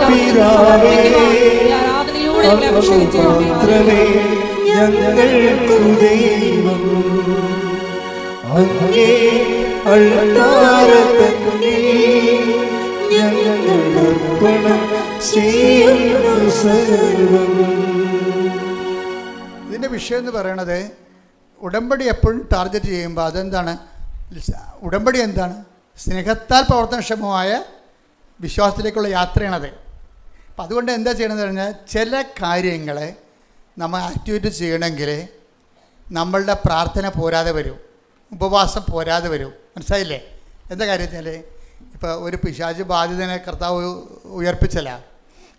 പിതാവേ, പുത്രനേ, ഞങ്ങൾക്കു ദൈവം അങ്ങേ അൾത്താരതന്നിൽ ഞങ്ങൾ അർപ്പണം ചെയ്യുന്നു സർവം. ഇതിൻ്റെ വിഷയം എന്ന് പറയണത് ഉടമ്പടി എപ്പോഴും ടാർഗറ്റ് ചെയ്യുമ്പോൾ അതെന്താണ്? ഉടമ്പടി എന്താണ്? സ്നേഹത്താൽ പ്രവർത്തനക്ഷമമായ വിശ്വാസത്തിലേക്കുള്ള യാത്രയാണത്. അപ്പം അതുകൊണ്ട് എന്താ ചെയ്യണമെന്ന് പറഞ്ഞാൽ ചില കാര്യങ്ങളെ നമ്മൾ ആക്ടിവേറ്റ് ചെയ്യണമെങ്കിൽ നമ്മളുടെ പ്രാർത്ഥന പോരാതെ വരും, ഉപവാസം പോരാതെ വരും. മനസ്സിലായില്ലേ? എന്താ കാര്യത്തിൽ ഇപ്പോൾ ഒരു പിശാച് ബാധിതനെ കർത്താവ് ഉയർപ്പിച്ചല്ല,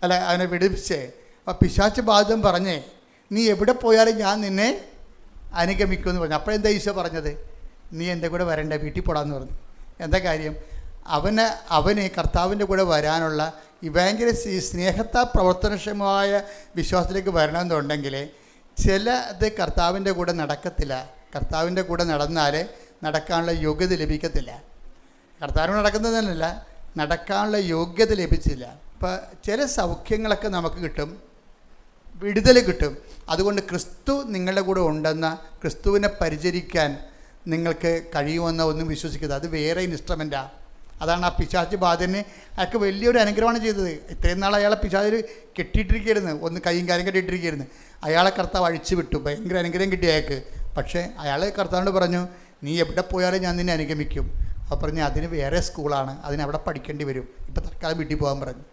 അല്ല അവനെ വിടുവിച്ചേ. അപ്പോൾ പിശാച് ബാധിതൻ പറഞ്ഞേ, നീ എവിടെ പോയാലും ഞാൻ നിന്നെ അനുഗമിക്കുമെന്ന് പറഞ്ഞു. അപ്പോഴെന്താ ഈശോ പറഞ്ഞത്? നീ എൻ്റെ കൂടെ വരണ്ട, വീട്ടിൽ പോടാന്ന് പറഞ്ഞു. എന്താ കാര്യം? അവന് കർത്താവിൻ്റെ കൂടെ വരാനുള്ള ഇവാഞ്ചലിസ്റ്റ് ഈ സ്നേഹത്താൽ പ്രവർത്തനക്ഷമമായ വിശ്വാസത്തിലേക്ക് വരണമെന്നുണ്ടെങ്കിൽ ചിലത് കർത്താവിൻ്റെ കൂടെ നടക്കത്തില്ല. കർത്താവിൻ്റെ കൂടെ നടന്നാൽ നടക്കാനുള്ള യോഗ്യത ലഭിക്കത്തില്ല. കർത്താവിന് നടക്കുന്നതല്ല, നടക്കാനുള്ള യോഗ്യത ലഭിച്ചില്ല. അപ്പോൾ ചില സൗഖ്യങ്ങളൊക്കെ നമുക്ക് കിട്ടും, വിടുതൽ കിട്ടും. അതുകൊണ്ട് ക്രിസ്തു നിങ്ങളുടെ കൂടെ ഉണ്ടെന്ന, ക്രിസ്തുവിനെ പരിചരിക്കാൻ നിങ്ങൾക്ക് കഴിയുമെന്ന ഒന്നും വിശ്വസിക്കരുത്. അത് വേറെ ഇൻസ്ട്രുമെൻറ്റാണ്. അതാണ് ആ പിശാച് ബാധനെ അയാൾക്ക് വലിയൊരു അനുഗ്രഹമാണ് ചെയ്തത്. ഇത്രയും നാൾ അയാളെ പിശാച് കെട്ടിയിട്ടിരിക്കുകയായിരുന്നു, ഒന്ന് കൈയും കാര്യം കെട്ടിയിട്ടിരിക്കുകയായിരുന്നു. അയാളെ കർത്താവ് അഴിച്ചു വിട്ടു, ഭയങ്കര അനുഗ്രഹം കിട്ടി അയാൾക്ക്. പക്ഷേ അയാൾ കർത്താവിനോട് പറഞ്ഞു, നീ എവിടെ പോയാലും ഞാൻ നിന്നെ അനുഗമിക്കും. അപ്പോൾ പറഞ്ഞു, അതിന് വേറെ സ്കൂളാണ്, അതിനവിടെ പഠിക്കേണ്ടി വരും, ഇപ്പോൾ തൽക്കാലം വീട്ടിൽ പോകാൻ പറഞ്ഞു.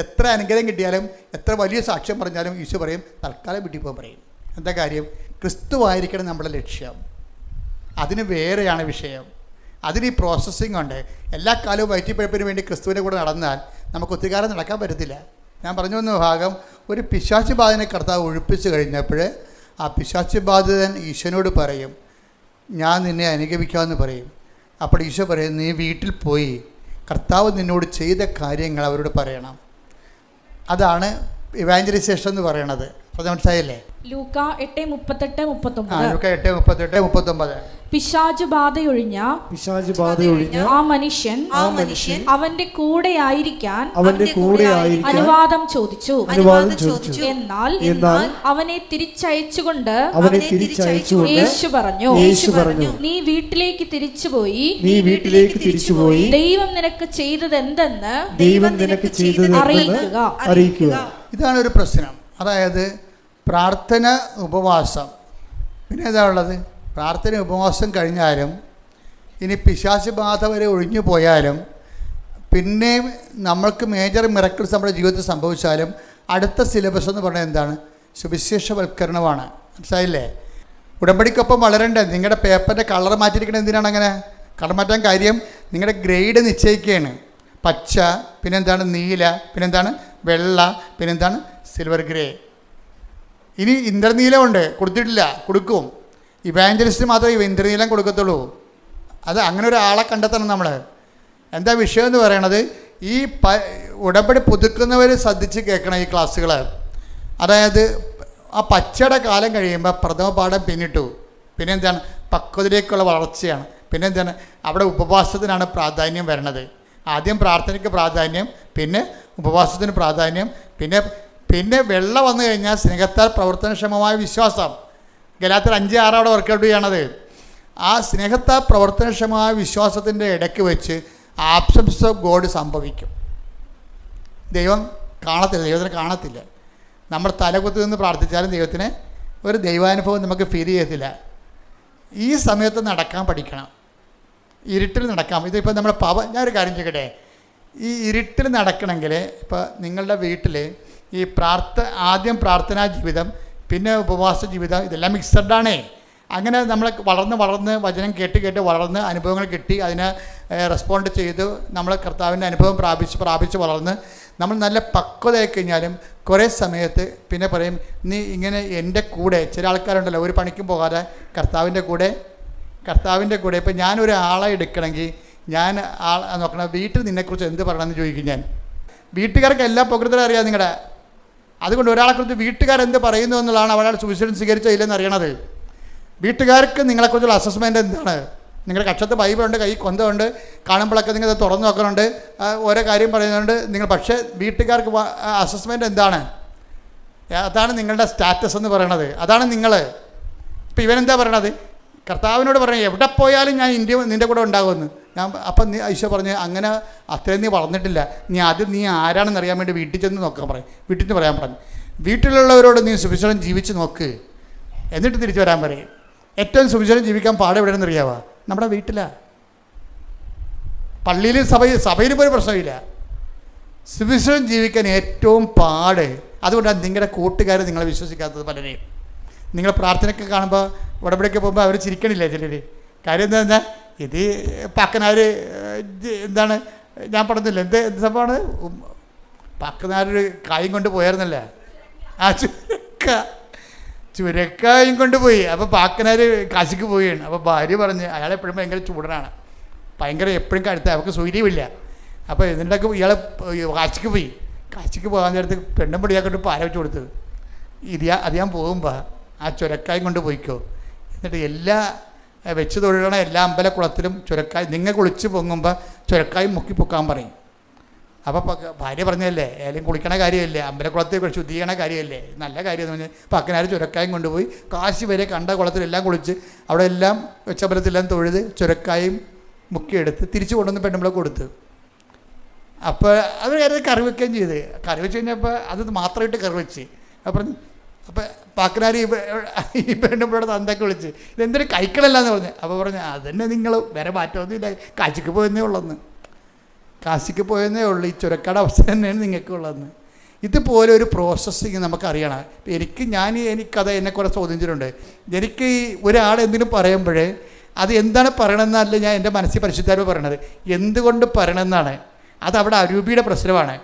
എത്ര അനുഗ്രഹം കിട്ടിയാലും എത്ര വലിയ സാക്ഷ്യം പറഞ്ഞാലും ഈശോ പറയും തൽക്കാലം വീട്ടിൽ പോകാൻ പറയും. എന്താ കാര്യം? ക്രിസ്തുവായിരിക്കണം നമ്മുടെ ലക്ഷ്യം. അതിന് വേറെയാണ് വിഷയം. അതിന് ഈ പ്രോസസ്സിംഗ് ഉണ്ട്. എല്ലാ കാലവും വയറ്റിപ്പഴപ്പിന് വേണ്ടി ക്രിസ്തുവിൻ്റെ കൂടെ നടന്നാൽ നമുക്ക് ഒത്തിരി കാലം നടക്കാൻ പറ്റത്തില്ല. ഞാൻ പറഞ്ഞു വന്ന ഭാഗം, ഒരു പിശാച് ബാധിതനെ കർത്താവ് ഒഴിപ്പിച്ച് കഴിഞ്ഞപ്പോൾ ആ പിശാച് ബാധിതൻ ഈശോനോട് പറയും, ഞാൻ നിന്നെ അനുഗമിക്കാമെന്ന് പറയും. അപ്പോൾ ഈശോ പറയും, നീ വീട്ടിൽ പോയി കർത്താവ് നിന്നോട് ചെയ്ത കാര്യങ്ങൾ അവരോട് പറയണം. അതാണ് ഇവാഞ്ചലൈസേഷൻ എന്ന് പറയണത്. അത് മനസ്സിലായില്ലേ? ലൂക്ക 8:38-39. പിശാച് ബാധയൊഴിഞ്ഞ ആ മനുഷ്യൻ അവന്റെ കൂടെ ആയിരിക്കാൻ അനുവാദം ചോദിച്ചു. എന്നാൽ അവനെ തിരിച്ചയച്ചുകൊണ്ട് യേശു പറഞ്ഞു, നീ വീട്ടിലേക്ക് തിരിച്ചുപോയി ദൈവം നിനക്ക് ചെയ്തത് എന്തെന്ന് അറിയിക്കുക. ഇതാണ് ഒരു പ്രശ്നം. അതായത് പ്രാർത്ഥന, ഉപവാസം. പിന്നെ ഏതാ ഉള്ളത്? പ്രാർത്ഥന ഉപവാസം കഴിഞ്ഞാലും ഇനി പിശാച് ബാധ വരെ ഒഴിഞ്ഞു പോയാലും പിന്നെയും നമ്മൾക്ക് മേജർ മിറക്കിൾസ് നമ്മുടെ ജീവിതത്തിൽ സംഭവിച്ചാലും അടുത്ത സിലബസ് എന്ന് പറഞ്ഞാൽ എന്താണ്? സുവിശേഷവൽക്കരണമാണ്. മനസ്സിലായില്ലേ? ഉടമ്പടിക്കൊപ്പം വളരണ്ടേ? നിങ്ങളുടെ പേപ്പറിൻ്റെ കളർ മാറ്റിയിരിക്കണത് എന്തിനാണ് അങ്ങനെ? കളർ മാറ്റാൻ കാര്യം നിങ്ങളുടെ ഗ്രേഡ് നിശ്ചയിക്കുകയാണ്. പച്ച, പിന്നെന്താണ് നീല, പിന്നെന്താണ് വെള്ള, പിന്നെന്താണ് സിൽവർ ഗ്രേ. ഇനി ഇന്ദ്രനീലമുണ്ട്, കൊടുത്തിട്ടില്ല, കൊടുക്കും. ഇവാഞ്ചലിസ്റ്റ് മാത്രമേ ഇന്ദ്രനീലം കൊടുക്കത്തുള്ളൂ. അത് അങ്ങനെ ഒരാളെ കണ്ടെത്തണം നമ്മൾ. എന്താ വിഷയം എന്ന് പറയണത്? ഈ ഉടമ്പടി പുതുക്കുന്നവർ ശ്രദ്ധിച്ച് കേൾക്കണം ഈ ക്ലാസ്സുകൾ. അതായത് ആ പച്ചയുടെ കാലം കഴിയുമ്പോൾ പ്രഥമ പാഠം പിന്നിട്ടു. പിന്നെന്താണ്? പക്വതയിലേക്കുള്ള വളർച്ചയാണ്. പിന്നെന്താണ്? അവിടെ ഉപവാസത്തിനാണ് പ്രാധാന്യം വരണത്. ആദ്യം പ്രാർത്ഥനയ്ക്ക് പ്രാധാന്യം, പിന്നെ ഉപവാസത്തിന് പ്രാധാന്യം, പിന്നെ വെള്ള വന്നു കഴിഞ്ഞാൽ സ്നേഹത്താൽ പ്രവർത്തനക്ഷമമായ വിശ്വാസം. ഗലാത്യർ 5:6 അവിടെ വർക്കൗട്ട് ചെയ്യണത്. ആ സ്നേഹത്താൽ പ്രവർത്തനക്ഷമമായ വിശ്വാസത്തിൻ്റെ ഇടയ്ക്ക് വെച്ച് ആബ്സൻസ് ഓഫ് ഗോഡ് സംഭവിക്കും. ദൈവത്തിന് കാണത്തില്ല. നമ്മൾ തലകുത്തി നിന്ന് പ്രാർത്ഥിച്ചാലും ദൈവത്തിന് ഒരു ദൈവാനുഭവം നമുക്ക് ഫീൽ ചെയ്യത്തില്ല. ഈ സമയത്ത് നടക്കാൻ പഠിക്കണം. ഇരുട്ടിൽ നടക്കാം. ഇതിപ്പോൾ നമ്മൾ ഞാനൊരു കാര്യം ചെയ്യട്ടെ. ഈ ഇരുട്ടിൽ നടക്കണമെങ്കിൽ ഇപ്പോൾ നിങ്ങളുടെ വീട്ടിൽ ഈ ആദ്യം പ്രാർത്ഥനാ ജീവിതം, പിന്നെ ഉപവാസ ജീവിതം, ഇതെല്ലാം മിക്സഡാണേ. അങ്ങനെ നമ്മൾ വളർന്ന് വചനം കേട്ട് വളർന്ന് അനുഭവങ്ങൾ കിട്ടി, അതിനെ റെസ്പോണ്ട് ചെയ്ത് നമ്മൾ കർത്താവിൻ്റെ അനുഭവം പ്രാപിച്ച് വളർന്ന് നമ്മൾ നല്ല പക്വതയായി കഴിഞ്ഞാലും കുറേ സമയത്ത് പിന്നെ പറയും, നീ ഇങ്ങനെ എൻ്റെ കൂടെ. ചില ആൾക്കാരുണ്ടല്ലോ ഒരു പണിക്കും പോകാതെ കർത്താവിൻ്റെ കൂടെ. ഇപ്പം ഞാനൊരു ആളെ എടുക്കണമെങ്കിൽ ഞാൻ നോക്കണം, വീട്ടിൽ നിന്നെക്കുറിച്ച് എന്ത് പറയണമെന്ന് ചോദിക്കും ഞാൻ. വീട്ടുകാർക്ക് എല്ലാ പ്രകൃതവും അറിയാം നിങ്ങളുടെ. അതുകൊണ്ട് ഒരാളെക്കുറിച്ച് വീട്ടുകാരെന്ത് പറയുന്നു എന്നുള്ളതാണ് അവരാൾ സുവിശേഷം സ്വീകരിച്ചോ ഇല്ലെന്ന് അറിയണത്. വീട്ടുകാർക്ക് നിങ്ങളെക്കുറിച്ചുള്ള അസസ്മെൻ്റ് എന്താണ്? നിങ്ങളുടെ കക്ഷത്ത് ബൈബിളുണ്ട്, കൈ കൊന്തമുണ്ട്, കാണുമ്പോഴൊക്കെ നിങ്ങൾ തുറന്നു നോക്കുന്നുണ്ട്, ഓരോ കാര്യം പറയുന്നുണ്ട് നിങ്ങൾ. പക്ഷേ വീട്ടുകാർക്ക് അസസ്മെൻ്റ് എന്താണ്? അതാണ് നിങ്ങളുടെ സ്റ്റാറ്റസ് എന്ന് പറയണത്. അതാണ് നിങ്ങൾ. ഇപ്പം ഇവനെന്താ പറയണത്? കർത്താവിനോട് പറഞ്ഞു എവിടെ പോയാലും ഞാൻ നിൻ്റെ കൂടെ ഉണ്ടാകുമെന്ന്. അപ്പം ഈശോ പറഞ്ഞ് അങ്ങനെ അത്രയും നീ വളർന്നിട്ടില്ല, നീ ആദ്യം നീ ആരാണെന്ന് അറിയാൻ വേണ്ടി വീട്ടിൽ ചെന്ന് നോക്കാൻ പറയും. വീട്ടിൽ നിന്ന് പറയാൻ പറഞ്ഞു. വീട്ടിലുള്ളവരോട് നീ സുവിശേഷം ജീവിച്ച് നോക്ക്, എന്നിട്ട് തിരിച്ചു വരാൻ പറയും. ഏറ്റവും സുവിശേഷം ജീവിക്കാൻ പാട് എവിടെയെന്ന് അറിയാവാ? നമ്മുടെ വീട്ടിലാണ്. പള്ളിയിൽ സഭയിൽ പോലും പ്രശ്നമില്ല. സുവിശേഷം ജീവിക്കാൻ ഏറ്റവും പാട്. അതുകൊണ്ടാണ് നിങ്ങളുടെ കൂട്ടുകാർ നിങ്ങളെ വിശ്വസിക്കാത്തത്. പലരെയും നിങ്ങൾ പ്രാർത്ഥനയൊക്കെ കാണുമ്പോൾ ഉടമ്പടിയൊക്കെ പോകുമ്പോൾ അവർ ചിരിക്കണില്ലേ ചിലർ? കാര്യം എന്താ? ഇത് പാക്കനാർ എന്താണ് ഞാൻ പറഞ്ഞില്ല, എന്ത് സംഭവമാണ്? പാക്കനാരൊരു കായും കൊണ്ട് പോയായിരുന്നല്ലേ? ആ ചുരക്കായും കൊണ്ടുപോയി. അപ്പോൾ പാക്കനാർ കാശിക്ക് പോവുകയാണ്. അപ്പോൾ ഭാര്യ പറഞ്ഞ് അയാളെപ്പോഴും ഭയങ്കര ചൂടനാണ്, ഭയങ്കര എപ്പോഴും കഴുത്ത, അവർക്ക് സൂര്യമില്ല. അപ്പോൾ ഇതിൻ്റെയൊക്കെ ഇയാളെ കാശിക്ക് പോകാൻ നേരത്ത് പെണ്ണും പിടിയാക്കൊണ്ട് പാര വെച്ച് കൊടുത്തത്. അത് ഞാൻ പോകുമ്പോൾ ആ ചുരക്കായും കൊണ്ട് പോയിക്കോ, എന്നിട്ട് എല്ലാ വെച്ച് തൊഴിലണ എല്ലാ അമ്പലക്കുളത്തിലും ചുരക്കായ് നിങ്ങൾ കുളിച്ച് പൊങ്ങുമ്പോൾ ചുരക്കായും മുക്കി പൊക്കാൻ പറയും. അപ്പോൾ ഭാര്യ പറഞ്ഞല്ലേ, ഏലും കുളിക്കണ കാര്യമല്ലേ, അമ്പലക്കുളത്തിൽ ശുദ്ധീകരണ കാര്യമല്ലേ, നല്ല കാര്യം എന്ന് പറഞ്ഞാൽ പക്കനാർ ചുരക്കായും കൊണ്ടുപോയി കാശി വരെ കണ്ട കുളത്തിലെല്ലാം കുളിച്ച് അവിടെ എല്ലാം വെച്ചമ്പലത്തിലെല്ലാം തൊഴുത് ചുരക്കായും മുക്കിയെടുത്ത് തിരിച്ചു കൊണ്ടുവന്ന് പെണ്ണുമ്പളെ കൊടുത്ത്. അപ്പോൾ അവർ കരുതി കറി വയ്ക്കുകയും ചെയ്ത്. കറി വെച്ച് കഴിഞ്ഞപ്പോൾ അത് മാത്രമായിട്ട് കറി വെച്ച്. അപ്പം പാക്കനാർ ഈ പെണ്ണുമ്പോഴോട് തന്തൊക്കെ വിളിച്ച് ഇതെന്തൊരു കൈക്കളല്ലാന്ന് പറഞ്ഞു. അപ്പോൾ പറഞ്ഞു അതന്നെ നിങ്ങൾ വേറെ മാറ്റമൊന്നുമില്ല, കാശിക്ക് പോയെന്നേ ഉള്ളെന്ന്. കാശിക്ക് പോയെന്നേ ഉള്ളൂ. ഈ ചുരക്കാട് അവസ്ഥ തന്നെയാണ് നിങ്ങൾക്കുള്ളതെന്ന്. ഇതുപോലെ ഒരു പ്രോസസ്സിങ് നമുക്കറിയണം. എനിക്കത് എന്നെ കുറേ ചോദിച്ചിട്ടുണ്ട്. എനിക്ക് ഈ ഒരാൾ എന്തിനും പറയുമ്പോൾ അത് എന്താണ് പറയണമെന്നല്ല ഞാൻ എൻ്റെ മനസ്സിൽ പരിശുദ്ധാത്മാവ് പറയണത്, എന്തുകൊണ്ട് പറയണമെന്നാണ്. അതവിടെ അരൂപിയുടെ പ്രശ്നമാണ്.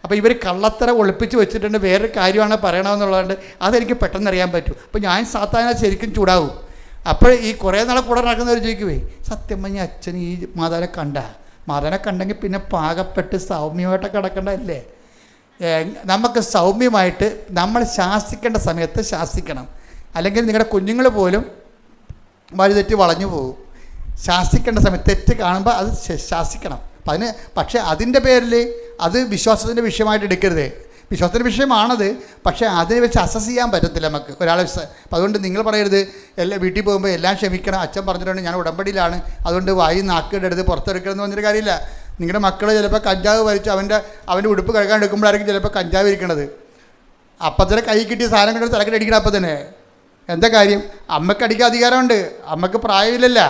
അപ്പോൾ ഇവർ കള്ളത്തര ഒളിപ്പിച്ച് വെച്ചിട്ടുണ്ട്, വേറൊരു കാര്യമാണ് പറയണമെന്നുള്ളതുകൊണ്ട് അതെനിക്ക് പെട്ടെന്ന് അറിയാൻ പറ്റും. അപ്പോൾ ഞാൻ സാധാരണ ശരിക്കും ചൂടാവും. അപ്പോൾ ഈ കുറേ നാളെ കൂടെ നടക്കുന്നവർ ചോദിക്കുവേ, സത്യം പറഞ്ഞാൽ അച്ഛൻ ഈ മാതാവിനെ കണ്ടെങ്കിൽ പിന്നെ പാകപ്പെട്ട് സൗമ്യമായിട്ടൊക്കെ കിടക്കേണ്ടതല്ലേ? നമുക്ക് സൗമ്യമായിട്ട് നമ്മൾ ശാസിക്കേണ്ട സമയത്ത് ശാസിക്കണം. അല്ലെങ്കിൽ നിങ്ങളുടെ കുഞ്ഞുങ്ങൾ പോലും വഴിതെറ്റി വളഞ്ഞു പോകും. ശാസിക്കേണ്ട സമയത്ത് തെറ്റ് കാണുമ്പോൾ അത് ശാസിക്കണം. പക്ഷേ അതിൻ്റെ പേരിൽ അത് വിശ്വാസത്തിൻ്റെ വിഷയമായിട്ട് എടുക്കരുത്. വിശ്വാസത്തിൻ്റെ വിഷയമാണത്, പക്ഷേ അതിനെ വെച്ച് അസസ് ചെയ്യാൻ പറ്റത്തില്ല നമുക്ക് ഒരാളെ. അപ്പം അതുകൊണ്ട് നിങ്ങൾ പറയരുത് വീട്ടിൽ പോകുമ്പോൾ എല്ലാം ക്ഷമിക്കണം, അച്ഛൻ പറഞ്ഞിട്ടുണ്ട് ഞാൻ ഉടമ്പടിയിലാണ്, അതുകൊണ്ട് വായി നാക്കിയുടെ അടുത്ത് പുറത്തെടുക്കണമെന്ന് പറഞ്ഞൊരു കാര്യമില്ല. നിങ്ങളുടെ മക്കൾ ചിലപ്പോൾ കഞ്ചാവ് വലിച്ച് അവൻ്റെ ഉടുപ്പ് കഴുകാൻ എടുക്കുമ്പോഴായിരിക്കും ചിലപ്പോൾ കഞ്ചാവ് ഇരിക്കണത്. അപ്പം തന്നെ കൈ കിട്ടിയ സാധനം കണ്ടിട്ട് തലക്കടി അടിക്കണം. അപ്പം തന്നെ എന്താ കാര്യം? അമ്മയ്ക്ക് അടിക്കാൻ അധികാരമുണ്ട്, അമ്മയ്ക്ക് പ്രായമില്ലല്ല.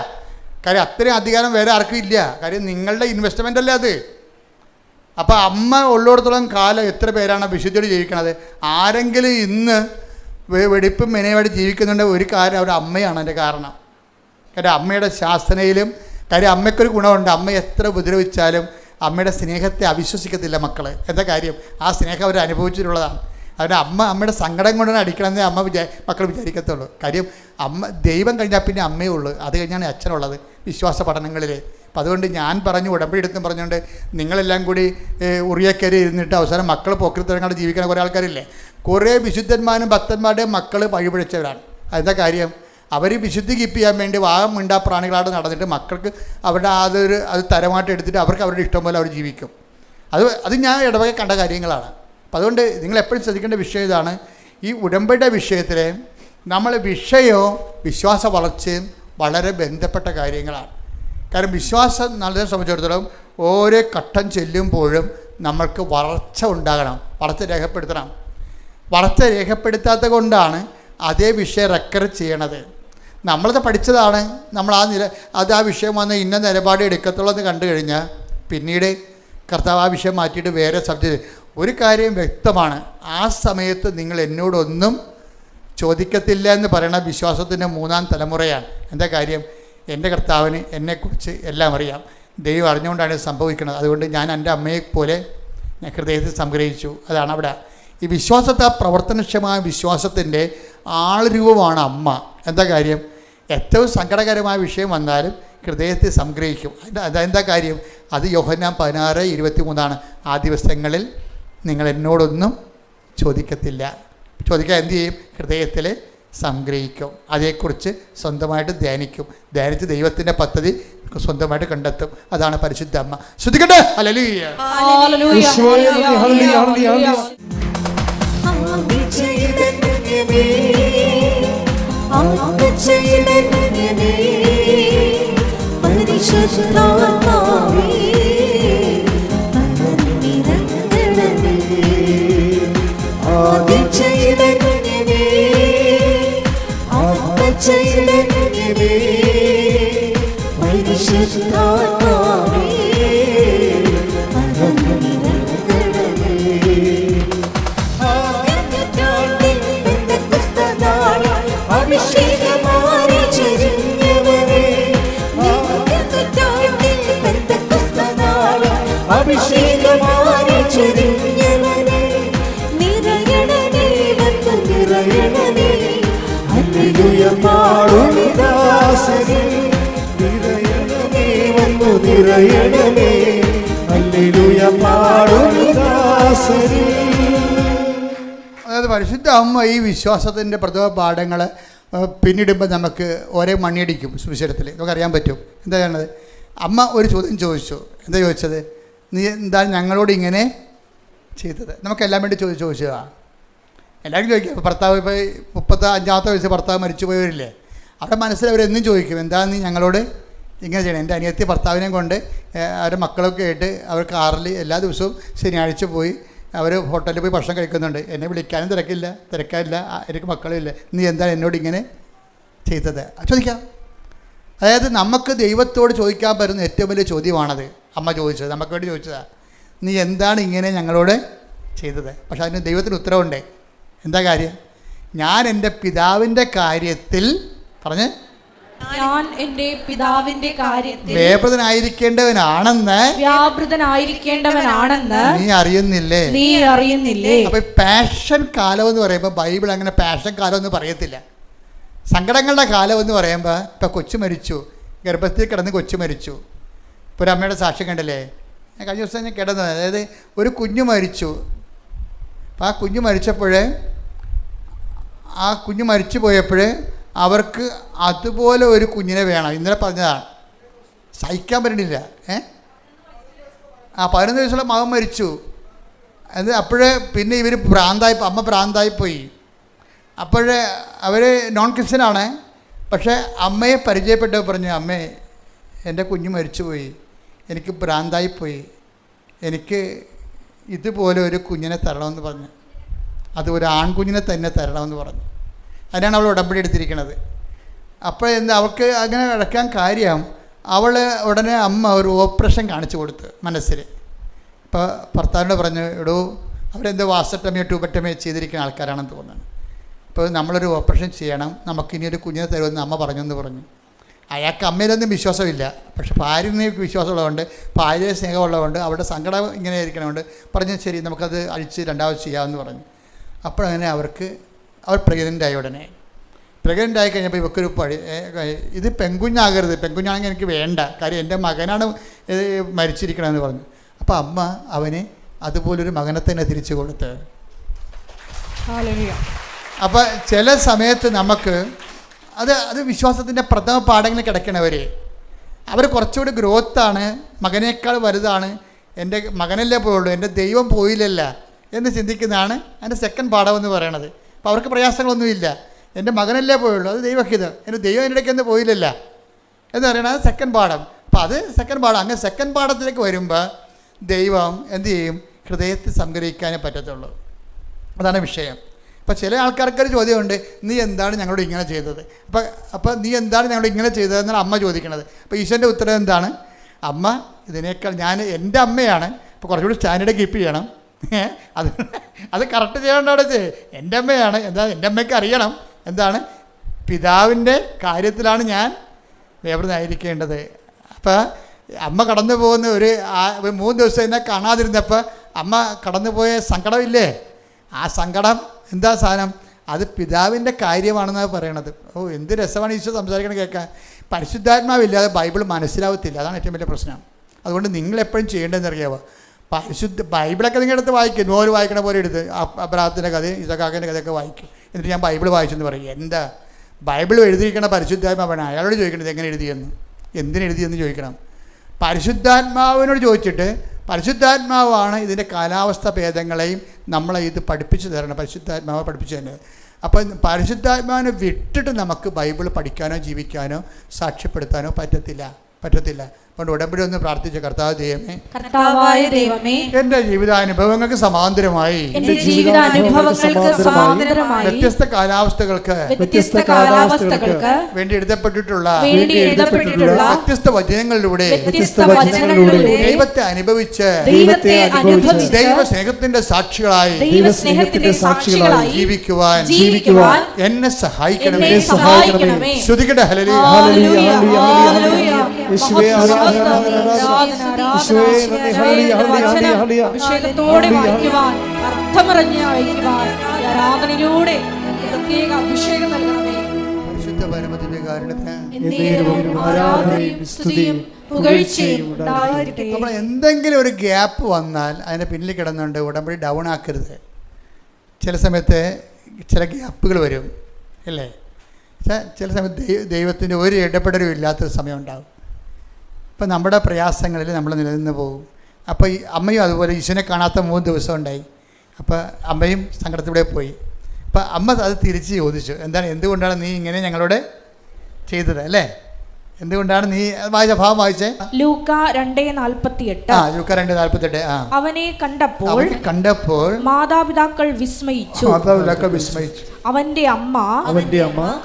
കാര്യം അത്രയും അധികാരം വേറെ ആർക്കും ഇല്ല. കാര്യം നിങ്ങളുടെ ഇൻവെസ്റ്റ്മെൻ്റ് അല്ലേ അത്. അപ്പോൾ അമ്മ ഉള്ളിടത്തോളം കാലം എത്ര പേരാണ് വിശുദ്ധിയോട് ജീവിക്കണത്? ആരെങ്കിലും ഇന്ന് വെടിപ്പും മെനയുമായിട്ട് ജീവിക്കുന്നുണ്ട്, ഒരു കാര്യം അവരുടെ അമ്മയാണ് അതിൻ്റെ കാരണം. കാര്യം അമ്മയുടെ ശാസനയിലും കാര്യം അമ്മയ്ക്കൊരു ഗുണമുണ്ട്, അമ്മ എത്ര ഉപദ്രവിച്ചാലും അമ്മയുടെ സ്നേഹത്തെ അവിശ്വസിക്കത്തില്ല മക്കൾ. എന്താ കാര്യം? ആ സ്നേഹം അവർ അനുഭവിച്ചിട്ടുള്ളതാണ്. അവരുടെ അമ്മയുടെ സങ്കടം കൊണ്ടാണ് അടിക്കണമെന്നേ മക്കൾ വിചാരിക്കത്തുള്ളൂ. കാര്യം ദൈവം കഴിഞ്ഞാൽ പിന്നെ അമ്മയേ ഉള്ളൂ, അത് കഴിഞ്ഞാണ് അച്ഛനുള്ളത് വിശ്വാസ പഠനങ്ങളിൽ. അപ്പം അതുകൊണ്ട് ഞാൻ പറഞ്ഞു ഉടമ്പടി എടുത്തും പറഞ്ഞുകൊണ്ട് നിങ്ങളെല്ലാം കൂടി ഉറിയക്കരി ഇരുന്നിട്ട് അവസാനം മക്കൾ പോക്കൃത്തരങ്ങാണ്ട് ജീവിക്കുന്ന കുറേ ആൾക്കാരില്ലേ. കുറേ വിശുദ്ധന്മാരും ഭക്തന്മാരുടെയും മക്കൾ വഴിപിഴച്ചവരാണ്. അതെന്താ കാര്യം? അവർ വിശുദ്ധി കീപ്പ് ചെയ്യാൻ വേണ്ടി വാഗം മിണ്ടാ പ്രാണികളായിട്ട് നടന്നിട്ട് മക്കൾക്ക് അവരുടെ അത് തരമായിട്ട് എടുത്തിട്ട് അവർക്ക് അവരുടെ ഇഷ്ടം പോലെ അവർ ജീവിക്കും. അത് ഞാൻ ഇടവക കണ്ട കാര്യങ്ങളാണ്. അപ്പം അതുകൊണ്ട് നിങ്ങളെപ്പോഴും ശ്രദ്ധിക്കേണ്ട വിഷയം ഇതാണ്. ഈ ഉടമ്പടിയുടെ വിഷയത്തിൽ നമ്മൾ വിഷയവും വിശ്വാസ വളർച്ചയും വളരെ ബന്ധപ്പെട്ട കാര്യങ്ങളാണ്. കാരണം വിശ്വാസം നല്ലതിനെ സംബന്ധിച്ചിടത്തോളം ഓരോ ഘട്ടം ചെല്ലുമ്പോഴും നമ്മൾക്ക് വളർച്ച ഉണ്ടാകണം, വളർച്ച രേഖപ്പെടുത്തണം. വളർച്ച രേഖപ്പെടുത്താത്തത് കൊണ്ടാണ് അതേ വിഷയം റെക്കർ ചെയ്യണത്. നമ്മളത് പഠിച്ചതാണ്, നമ്മൾ ആ വിഷയം വന്ന് ഇന്ന നിലപാട് എടുക്കത്തുള്ളൂ എന്ന് കണ്ടു കഴിഞ്ഞാൽ പിന്നീട് കർത്താവ് ആ വിഷയം മാറ്റിയിട്ട് വേറെ സബ്ജക്റ്റ്. ഒരു കാര്യം വ്യക്തമാണ്, ആ സമയത്ത് നിങ്ങൾ എന്നോടൊന്നും ചോദിക്കത്തില്ല എന്ന് പറയുന്ന വിശ്വാസത്തിൻ്റെ 3-ാം തലമുറയാണ്. എന്താ കാര്യം? എൻ്റെ കർത്താവിന് എന്നെക്കുറിച്ച് എല്ലാം അറിയാം, ദൈവം അറിഞ്ഞുകൊണ്ടാണ് ഇത് സംഭവിക്കുന്നത്. അതുകൊണ്ട് ഞാൻ എൻ്റെ അമ്മയെപ്പോലെ ഞാൻ ഹൃദയത്തിൽ സംഗ്രഹിച്ചു. അതാണ് അവിടെ ഈ വിശ്വാസത്തെ, പ്രവർത്തനക്ഷമമായ വിശ്വാസത്തിൻ്റെ ആൾരൂപമാണ് അമ്മ. എന്താ കാര്യം? ഏറ്റവും സങ്കടകരമായ വിഷയം വന്നാലും ഹൃദയത്തെ സംഗ്രഹിക്കും. അതെന്താ കാര്യം? അത് യോഹന്നാൻ 16:23 ആ ദിവസങ്ങളിൽ നിങ്ങൾ എന്നോടൊന്നും ചോദിക്കത്തില്ല. ചോദിക്കാൻ എന്തു ചെയ്യും? ഹൃദയത്തിൽ സംഗ്രഹിക്കും. അതേക്കുറിച്ച് സ്വന്തമായിട്ട് ധ്യാനിക്കും. ധ്യാനിച്ച് ദൈവത്തിൻ്റെ പദ്ധതി സ്വന്തമായിട്ട് കണ്ടെത്തും. അതാണ് പരിശുദ്ധ അമ്മ. ശ്രദ്ധിക്കട്ടെ. ഹല്ലേലൂയ. അതായത് പരിശുദ്ധ അമ്മ ഈ വിശ്വാസത്തിൻ്റെ പ്രഥമ പാഠങ്ങൾ പിന്നിടുമ്പോൾ നമുക്ക് ഒരേ മണിയടിക്കും. സുവിശേഷത്തിൽ നമുക്കറിയാൻ പറ്റും. എന്താ ചെയ്യണത്? അമ്മ ഒരു ചോദ്യം ചോദിച്ചു. എന്താ ചോദിച്ചത്? നീ എന്താ ഞങ്ങളോട് ഇങ്ങനെ ചെയ്തത്? നമുക്കെല്ലാം വേണ്ടി ചോദിച്ചതാണ്. എല്ലാവരും ചോദിക്കും. ഭർത്താവ് ഇപ്പോൾ 35-ാമത്തെ വയസ്സ് ഭർത്താവ് മരിച്ചു പോയവരില്ലേ, അവരുടെ മനസ്സിൽ അവരെന്നും ചോദിക്കും, എന്താ നീ ഞങ്ങളോട് ഇങ്ങനെ ചെയ്യണം? എൻ്റെ അനിയത്തി ഭർത്താവിനെ കൊണ്ട് അവരുടെ മക്കളൊക്കെ ആയിട്ട് അവർ കാറിൽ എല്ലാ ദിവസവും ശനിയാഴ്ച പോയി അവർ ഹോട്ടലിൽ പോയി ഭക്ഷണം കഴിക്കുന്നുണ്ട്. എന്നെ വിളിക്കാനും തിരക്കാനില്ല, എനിക്ക് മക്കളുമില്ല. നീ എന്താണ് എന്നോട് ഇങ്ങനെ ചെയ്തത്? ചോദിക്കാം. അതായത് നമുക്ക് ദൈവത്തോട് ചോദിക്കാൻ പറ്റുന്ന ഏറ്റവും വലിയ ചോദ്യമാണത്. അമ്മ ചോദിച്ചത്, നമുക്ക് വേണ്ടി ചോദിച്ചതാണ്. നീ എന്താണ് ഇങ്ങനെ ഞങ്ങളോട് ചെയ്തത്? പക്ഷെ അതിന് ദൈവത്തിന് ഉത്തരവുണ്ട്. എന്താ കാര്യം? ഞാൻ എൻ്റെ പിതാവിൻ്റെ കാര്യത്തിൽ പറഞ്ഞ് ഞാൻ എൻ്റെ പിതാവിൻ്റെ കാര്യത്തിൽ വ്യാപൃതനായിരിക്കേണ്ടവനാണെന്ന് നീ അറിയുന്നില്ലേ? അപ്പൊ പാഷൻ കാലം എന്ന് പറയുമ്പോൾ ബൈബിൾ അങ്ങനെ പാഷൻ കാലം എന്ന് പറയത്തില്ല. സങ്കടങ്ങളുടെ കാലം എന്ന് പറയുമ്പോൾ ഇപ്പം കൊച്ചു മരിച്ചു, ഗർഭത്തിൽ കിടന്ന് കൊച്ചു മരിച്ചു. ഇപ്പോൾ ഒരു അമ്മയുടെ സാക്ഷ്യം കണ്ടില്ലേ? കഴിഞ്ഞ ദിവസം ഞാൻ കിടന്നത്, അതായത് ഒരു കുഞ്ഞു മരിച്ചു. അപ്പം ആ കുഞ്ഞു മരിച്ചു പോയപ്പോൾ അവർക്ക് അതുപോലെ ഒരു കുഞ്ഞിനെ വേണം. ഇന്നലെ പറഞ്ഞതാണ്, സഹിക്കാൻ പറ്റണില്ല. 11 വയസ്സുള്ള മകൻ മരിച്ചു. അത് അപ്പോഴേ പിന്നെ ഇവർ അമ്മ ഭ്രാന്തായിപ്പോയി. അപ്പോഴേ അവർ നോൺ ക്രിസ്ത്യനാണ്. പക്ഷേ അമ്മയെ പരിചയപ്പെട്ടപ്പോൾ പറഞ്ഞു, അമ്മേ എൻ്റെ കുഞ്ഞ് മരിച്ചുപോയി, എനിക്ക് ഭ്രാന്തായിപ്പോയി, എനിക്ക് ഇതുപോലെ ഒരു കുഞ്ഞിനെ തരണമെന്ന് പറഞ്ഞു. അത് ഒരു ആൺകുഞ്ഞിനെ തന്നെ തരണമെന്ന് പറഞ്ഞു. അതിനാണ് അവൾ ഉടമ്പടി എടുത്തിരിക്കുന്നത്. അപ്പോൾ അവൾക്ക് അങ്ങനെ കിടക്കാൻ കാര്യം, അവൾ ഉടനെ അമ്മ ഒരു ഓപ്പറേഷൻ കാണിച്ചു കൊടുത്ത് മനസ്സിൽ. ഇപ്പോൾ ഭർത്താവിനോട് പറഞ്ഞു, എടോ അവരെന്തോ വാസക്ടമിയോ ട്യൂബക്ടമിയോ ചെയ്തിരിക്കുന്ന ആൾക്കാരാണെന്ന് തോന്നുന്നു. ഇപ്പോൾ നമ്മളൊരു ഓപ്പറേഷൻ ചെയ്യണം, നമുക്കിനിയൊരു കുഞ്ഞിനെ തരുമെന്ന് അമ്മ പറഞ്ഞെന്ന് പറഞ്ഞു. അയാൾക്ക് അമ്മയിലൊന്നും വിശ്വാസമില്ല. പക്ഷെ ഭാര്യനെ വിശ്വാസമുള്ളതുകൊണ്ട്, ഭാര്യയെ സ്നേഹമുള്ളതുകൊണ്ട്, അവരുടെ സങ്കടം ഇങ്ങനെ ഇരിക്കണതുകൊണ്ട് പറഞ്ഞു, ശരി നമുക്കത് അഴിച്ച് രണ്ടാമത് ചെയ്യാമെന്ന് പറഞ്ഞു. അപ്പോഴങ്ങനെ അവർ പ്രഗ്നൻ്റായി. ഉടനെ പ്രഗ്നൻ്റായി കഴിഞ്ഞപ്പോൾ ഇവക്കൊരു ഇത് പെൺകുഞ്ഞാകരുത്, പെൺകുഞ്ഞാണെങ്കിൽ എനിക്ക് വേണ്ട, കാര്യം എൻ്റെ മകനാണ് മരിച്ചിരിക്കണമെന്ന് പറഞ്ഞു. അപ്പോൾ അമ്മ അവന് അതുപോലൊരു മകനെ തന്നെ തിരിച്ചു കൊടുത്ത്. അപ്പോൾ ചില സമയത്ത് നമുക്ക് അത് വിശ്വാസത്തിൻ്റെ പ്രഥമ പാഠങ്ങളിൽ കിടക്കണവർ അവർ കുറച്ചുകൂടി ഗ്രോത്താണ്, മകനേക്കാൾ വലുതാണ്, എൻ്റെ മകനല്ലേ പോയുള്ളൂ, എൻ്റെ ദൈവം പോയില്ലല്ല എന്ന് ചിന്തിക്കുന്നതാണ് അതിൻ്റെ സെക്കൻഡ് പാഠം എന്ന് പറയണത്. അപ്പോൾ അവർക്ക് പ്രയാസങ്ങളൊന്നുമില്ല, എൻ്റെ മകനല്ലേ പോയുള്ളൂ, അത് ദൈവഹിതം, എൻ്റെ ദൈവം എൻ്റെ ഇടയ്ക്കൊന്നും പോയില്ലല്ല എന്ന് പറയണത് സെക്കൻഡ് പാഠം. അപ്പോൾ അത് സെക്കൻഡ് പാഠം. അങ്ങനെ സെക്കൻഡ് പാഠത്തിലേക്ക് വരുമ്പോൾ ദൈവം എന്ത് ചെയ്യും? ഹൃദയത്തിൽ സംഗ്രഹിക്കാനേ പറ്റത്തുള്ളൂ. അതാണ് വിഷയം. അപ്പോൾ ചില ആൾക്കാർക്കൊരു ചോദ്യമുണ്ട്, നീ എന്താണ് ഞങ്ങളോട് ഇങ്ങനെ ചെയ്തത്? അപ്പോൾ നീ എന്താണ് ഞങ്ങളോട് ഇങ്ങനെ ചെയ്തതെന്നാണ് അമ്മ ചോദിക്കണത്. അപ്പോൾ ഈശോൻ്റെ ഉത്തരം എന്താണ്? അമ്മ ഇതിനേക്കാൾ എൻ്റെ അമ്മയാണ്, അപ്പോൾ കുറച്ചുകൂടി സ്റ്റാൻഡേർഡ് കീപ്പ് ചെയ്യണം. അത് കറക്റ്റ് ചെയ്യേണ്ട അവിടെ എൻ്റെ അമ്മയാണ്. എന്താ എൻ്റെ അമ്മയ്ക്ക് അറിയണം എന്താണ് പിതാവിൻ്റെ കാര്യത്തിലാണ് ഞാൻ വ്യാപൃതനായിരിക്കേണ്ടത്. അപ്പോൾ അമ്മ കടന്നു പോകുന്ന ഒരു 3 ദിവസം എന്നെ കാണാതിരുന്നപ്പോൾ അമ്മ കടന്നുപോയ സങ്കടമില്ലേ? ആ സങ്കടം എന്താ സാധനം? അത് പിതാവിൻ്റെ കാര്യമാണെന്നാണ് പറയണത്. എന്ത് രസമാണ് ഈശോ സംസാരിക്കണം കേൾക്കാൻ. പരിശുദ്ധാത്മാവില്ലാതെ ബൈബിൾ മനസ്സിലാവത്തില്ല. അതാണ് ഏറ്റവും വലിയ പ്രശ്നം. അതുകൊണ്ട് നിങ്ങളെപ്പോഴും ചെയ്യേണ്ടതെന്ന് അറിയാമോ? ബൈബിളൊക്കെ നിങ്ങൾ എടുത്ത് വായിക്കും, നോവൽ വായിക്കണ പോലെ എടുത്ത് അബ്രാഹത്തിൻ്റെ കഥ ഇസഹാക്കിൻ്റെ കഥയൊക്കെ വായിക്കും. എന്നിട്ട് ഞാൻ ബൈബിൾ വായിച്ചെന്ന് പറയും. എന്താ ബൈബിൾ എഴുതിയിരിക്കണ പരിശുദ്ധാത്മാവാണ്, അയാളോട് ചോദിക്കണത് എങ്ങനെ എഴുതിയെന്ന്, എന്തിനെഴുതിയെന്ന് ചോദിക്കണം. പരിശുദ്ധാത്മാവിനോട് ചോദിച്ചിട്ട് പരിശുദ്ധാത്മാവാണ് ഇതിൻ്റെ കാലാവസ്ഥ ഭേദങ്ങളെയും നമ്മളെ ഇത് പഠിപ്പിച്ചു തരണം. പരിശുദ്ധാത്മാവ് പഠിപ്പിച്ചു തന്നെ. അപ്പം പരിശുദ്ധാത്മാവിനെ വിട്ടിട്ട് നമുക്ക് ബൈബിൾ പഠിക്കാനോ ജീവിക്കാനോ സാക്ഷ്യപ്പെടുത്താനോ പറ്റത്തില്ല. അതുകൊണ്ട് ഉടമ്പടി ഒന്ന് പ്രാർത്ഥിച്ച കർത്താവായ ദൈവമേ, എൻ്റെ ജീവിതാനുഭവങ്ങൾക്ക് സമാന്തരമായി വ്യത്യസ്ത കാലാവസ്ഥകൾക്ക് വേണ്ടി എഴുതപ്പെട്ടിട്ടുള്ള വ്യത്യസ്ത വചനങ്ങളിലൂടെ ദൈവത്തെ അനുഭവിച്ച് ദൈവസ്നേഹത്തിന്റെ സാക്ഷികളായി ജീവിക്കുവാൻ എന്നെ സഹായിക്കണമേ. ശ്രുതികട്ടെ ഹല്ലേലൂയ. അഭിഷേകത്തോടെ വായിക്കുവാൻ, അർത്ഥമറിഞ്ഞ് വായിക്കുവാൻ ആരാധനയിലൂടെ പ്രത്യേക അഭിഷേകം നൽകണമേ. പരിശുദ്ധ പരമദിവ്യകാരുണ്യത്തിന് ആരാധനയും സ്തുതിയും പുകഴ്ചയും ഉണ്ടായിരിക്കട്ടെ. നമ്മൾ എന്തെങ്കിലും ഒരു ഗ്യാപ്പ് വന്നാൽ അതിൻ്റെ പിന്നിൽ കിടന്നുകൊണ്ട് ഉടമ്പടി ഡൗൺ ആക്കരുത്. ചില സമയത്ത് ചില ഗ്യാപ്പുകൾ വരും അല്ലേ? ചില സമയത്ത് ദൈവത്തിൻ്റെ ഒരു ഇടപെടലും ഇല്ലാത്തൊരു സമയം ഉണ്ടാകും. അപ്പം നമ്മുടെ പ്രയാസങ്ങളിൽ നമ്മൾ നിലനിന്ന് പോകും. അപ്പോൾ ഈ അമ്മയും അതുപോലെ ഈശോനെ കാണാത്ത 3 ദിവസം ഉണ്ടായി. അപ്പോൾ അമ്മയും സങ്കടത്തിലൂടെ പോയി. അപ്പം അമ്മ അത് തിരിച്ച് ചോദിച്ചു, എന്തുകൊണ്ടാണ് നീ ഇങ്ങനെ ഞങ്ങളോട് ചെയ്തത് അല്ലേ? എന്തുകൊണ്ടാണ് നീ വായിച്ച ഭാവം വായിച്ചേ? ലൂക്ക 2:48. അവനെ കണ്ടപ്പോൾ മാതാപിതാക്കൾ വിസ്മയിച്ചു. അവന്റെ അമ്മ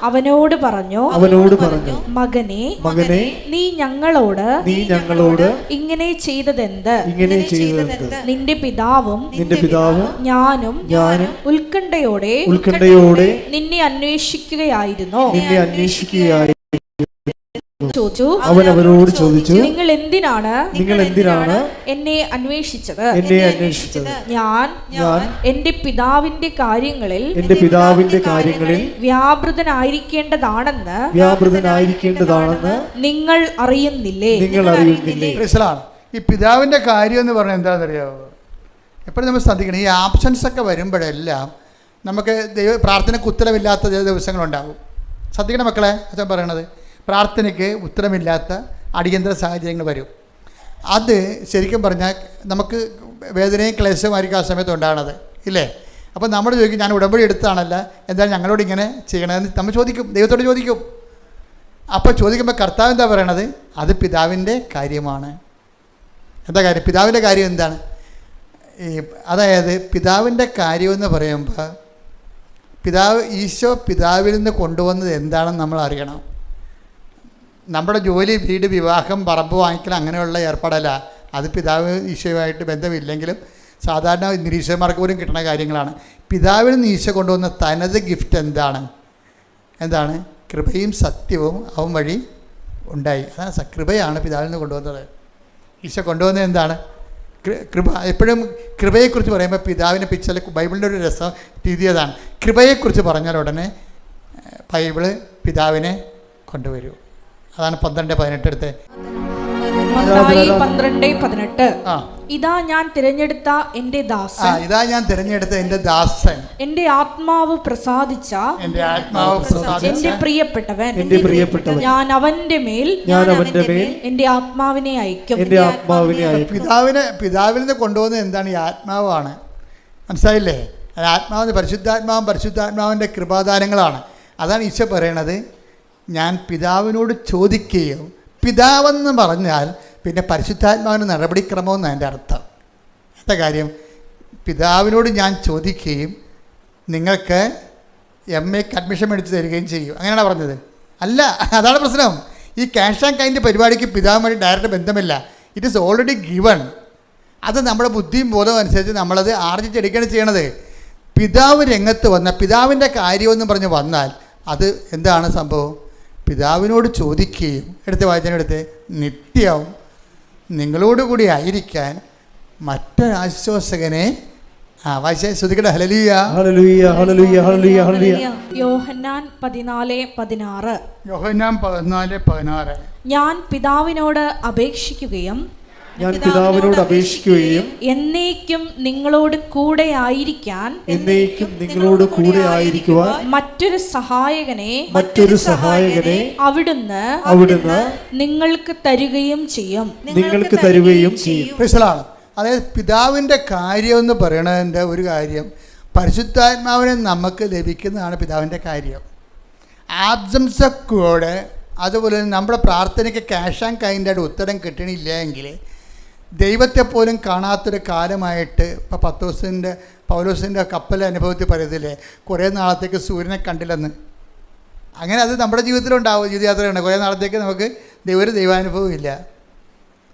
അവനോട് പറഞ്ഞു, മകനെ നീ ഞങ്ങളോട് ഇങ്ങനെ ചെയ്തതെന്ത്? നിന്റെ പിതാവും ഞാനും ഉത്കണ്ഠയോടെ നിന്നെ അന്വേഷിക്കുകയായിരുന്നു. അവൻ അവരോട് ചോദിച്ചു, നിങ്ങൾ എന്തിനാണ് എന്നെ അന്വേഷിച്ചത്? ഞാൻ എന്റെ പിതാവിന്റെ കാര്യങ്ങളിൽ വ്യാപൃതനായിരിക്കേണ്ടതാണെന്ന് നിങ്ങൾ അറിയുന്നില്ലേ? ഈ പിതാവിന്റെ കാര്യം എന്ന് പറഞ്ഞാൽ എന്താണെന്നറിയാമോ? എപ്പോഴും നമ്മൾ ശ്രദ്ധിക്കണം. ഈ ആബ്സൻസ് ഒക്കെ വരുമ്പോഴെല്ലാം നമുക്ക് പ്രാർത്ഥനയ്ക്ക് ഉത്തരവില്ലാത്ത ദിവസങ്ങളുണ്ടാകും. ശ്രദ്ധിക്കണം മക്കളെ, അച്ഛൻ പറയണത്. പ്രാർത്ഥനയ്ക്ക് ഉത്തരമില്ലാത്ത അടിയന്തര സാഹചര്യങ്ങൾ വരും. അത് ശരിക്കും പറഞ്ഞാൽ നമുക്ക് വേദനയും ക്ലേശവുമായിരിക്കും ആ സമയത്ത് ഉണ്ടാകണത് ഇല്ലേ? അപ്പോൾ നമ്മൾ ചോദിക്കും, ഞാൻ ഉടമ്പടി എടുത്താണല്ല, എന്തായാലും ഞങ്ങളോട് ഇങ്ങനെ ചെയ്യണമെന്ന് നമ്മൾ ചോദിക്കും, ദൈവത്തോട് ചോദിക്കും. അപ്പോൾ ചോദിക്കുമ്പോൾ കർത്താവ് എന്താ പറയണത്? അത് പിതാവിൻ്റെ കാര്യമാണ്. എന്താ കാര്യം? പിതാവിൻ്റെ കാര്യം എന്താണ്? അതായത് പിതാവിൻ്റെ കാര്യമെന്ന് പറയുമ്പോൾ ഈശോ പിതാവിൽ നിന്ന് കൊണ്ടുവന്നത് എന്താണെന്ന് നമ്മൾ അറിയണം. നമ്മുടെ ജോലി, വീട്, വിവാഹം, പറമ്പ് വാങ്ങിക്കൽ അങ്ങനെയുള്ള ഏർപ്പാടല്ല. അത് പിതാവ് ഈശോയുമായിട്ട് ബന്ധമില്ലെങ്കിലും സാധാരണ നിരീക്ഷകന്മാർക്ക് പോലും കിട്ടുന്ന കാര്യങ്ങളാണ്. പിതാവിൽ നിന്ന് ഈശോ കൊണ്ടുവന്ന തനത് ഗിഫ്റ്റ് എന്താണ്? കൃപയും സത്യവും അവൻ വഴി ഉണ്ടായി. അതാണ് കൃപയാണ് പിതാവിൽ നിന്ന് കൊണ്ടുവന്നത്. ഈശോ കൊണ്ടുവന്നത് എന്താണ്? കൃപ. എപ്പോഴും കൃപയെക്കുറിച്ച് പറയുമ്പോൾ പിതാവിനെ പിക്ചറിൽ ബൈബിളിൻ്റെ ഒരു രസം രീതി അതാണ്. കൃപയെക്കുറിച്ച് പറഞ്ഞാൽ ഉടനെ ബൈബിള് പിതാവിനെ കൊണ്ടുവരൂ. അതാണ് 12:18 എടുത്തേ. 12:18. ഇതാ ഞാൻ തിരഞ്ഞെടുത്ത എന്റെ ദാസൻ, എന്റെ ആത്മാവ് പ്രസാദിച്ച എന്റെ പ്രിയപ്പെട്ടവൻ, ഞാൻ അവന്റെ മേൽ എന്റെ ആത്മാവിനെ അയക്കും. പിതാവിൽ നിന്ന് കൊണ്ടുപോകുന്നത് എന്താണ്? ഈ ആത്മാവാണ്. മനസ്സിലായില്ലേ? ആത്മാവിന് പരിശുദ്ധാത്മാവിൻ്റെ കൃപാദാനങ്ങളാണ്. അതാണ് ഈശോ പറയണത്. ഞാൻ പിതാവിനോട് ചോദിക്കുകയും, പിതാവെന്ന് പറഞ്ഞാൽ പിന്നെ പരിശുദ്ധാത്മാവിന് നടപടിക്രമമെന്ന് അതിൻ്റെ അർത്ഥം. എന്താ കാര്യം? പിതാവിനോട് ഞാൻ ചോദിക്കുകയും നിങ്ങൾക്ക് MAക്ക് അഡ്മിഷൻ മേടിച്ച് തരികയും ചെയ്യും. അങ്ങനെയാണ് പറഞ്ഞത്? അല്ല, അതാണ് പ്രശ്നം. ഈ ക്യാഷ് ആൻഡ് കൈൻഡ് പരിപാടിക്ക് പിതാവുമായി ഡയറക്റ്റ് ബന്ധമില്ല. It is already given. അത് നമ്മുടെ ബുദ്ധിയും ബോധവും അനുസരിച്ച് നമ്മളത് ആർജിച്ചെടുക്കുകയാണ് ചെയ്യണത്. പിതാവ് രംഗത്ത് വന്ന പിതാവിൻ്റെ കാര്യമെന്ന് പറഞ്ഞ് വന്നാൽ അത് എന്താണ് സംഭവം? പിതാവിനോട് ചോദിക്കുകയും, എടുത്ത് വായിച്ചതിനെടുത്ത്, നിത്യം നിങ്ങളോടുകൂടി ആയിരിക്കാൻ മറ്റൊരാശ്വാസകനെ വായിച്ചേ. ശ്രദ്ധിക്കട്ടെ. ഹല്ലേലൂയ, ഹല്ലേലൂയ, ഹല്ലേലൂയ, ഹല്ലേലൂയ, ഹല്ലേലൂയ. യോഹന്നാൻ 14:16. യോഹന്നാൻ 14:16. ഞാൻ പിതാവിനോട് അപേക്ഷിക്കുകയും ഞാൻ പിതാവിനോട് അപേക്ഷിക്കുകയും എന്നേക്കും നിങ്ങളോട് കൂടെ ആയിരിക്കാൻ മറ്റൊരു സഹായകനെ അവിടുന്ന് നിങ്ങൾക്ക് തരുകയും ചെയ്യും. അതായത് പിതാവിൻ്റെ കാര്യം എന്ന് പറയണതിൻ്റെ ഒരു കാര്യം, പരിശുദ്ധാത്മാവിനെ നമുക്ക് ലഭിക്കുന്നതാണ് പിതാവിൻ്റെ കാര്യം. ആബ്സൻസ് ഓഫ് ഗോഡ്, അതുപോലെ നമ്മുടെ പ്രാർത്ഥനയ്ക്ക് ക്യാഷ് ആൻഡ് കൈൻഡായിട്ട് ഉത്തരം കിട്ടണില്ല എങ്കിൽ ദൈവത്തെ പോലും കാണാത്തൊരു കാലമായിട്ട് ഇപ്പോൾ പൗലോസിൻ്റെ കപ്പൽ അനുഭവത്തിൽ പറയത്തില്ലേ, കുറേ നാളത്തേക്ക് സൂര്യനെ കണ്ടില്ലെന്ന്. അങ്ങനെ അത് നമ്മുടെ ജീവിതത്തിലുണ്ടാവും. ജീവിതയാത്രയാണ്, കുറേ നാളത്തേക്ക് നമുക്ക് ദൈവാനുഭവം ഇല്ല.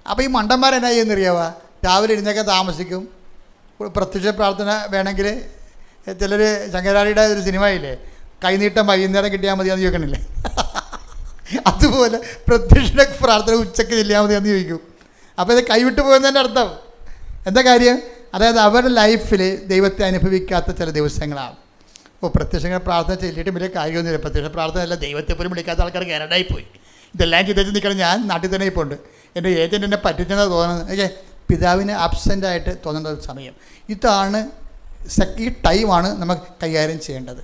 അപ്പോൾ ഈ മണ്ടന്മാരെന്നാ ചെയ്യുന്നറിയാവുക, രാവിലെ എഴുന്നേക്കാൻ താമസിക്കും. പ്രത്യക്ഷ പ്രാർത്ഥന വേണമെങ്കിൽ ചിലർ ശങ്കരാടിയുടെ ഒരു സിനിമയില്ലേ, കൈനീട്ടം വൈകുന്നേരം കിട്ടിയാൽ മതിയാന്ന് ചോദിക്കണില്ലേ, അതുപോലെ പ്രത്യക്ഷ പ്രാർത്ഥന ഉച്ചയ്ക്ക് ചെല്ലിയാൽ മതിയാന്ന് ചോദിക്കും. അപ്പോൾ ഇത് കൈവിട്ട് പോകുന്നതിൻ്റെ അർത്ഥം എന്താ കാര്യം? അതായത് അവരുടെ ലൈഫിൽ ദൈവത്തെ അനുഭവിക്കാത്ത ചില ദിവസങ്ങളാണ്. അപ്പോൾ പ്രത്യക്ഷ പ്രാർത്ഥന ചെല്ലിയിട്ട് വലിയ കാര്യമൊന്നുമില്ല. പ്രത്യക്ഷ പ്രാർത്ഥന അല്ല, ദൈവത്തെ പോലും വിളിക്കാത്ത ആൾക്കാർ കാനഡയിൽ പോയി. ഇതെല്ലാം ചെയ്തിട്ട് നിൽക്കണം. ഞാൻ നാട്ടിൽ തന്നെ ഇപ്പോൾ ഉണ്ട്. എൻ്റെ ഏജൻറ്റ് എന്നെ പറ്റിച്ചെന്നാണ് തോന്നുന്നത്. ഓക്കെ, പിതാവിന് ആബ്സെൻ്റായിട്ട് തോന്നുന്ന ഒരു സമയം ഇതാണ്. ഈ ടൈമാണ് നമുക്ക് കൈകാര്യം ചെയ്യേണ്ടത്.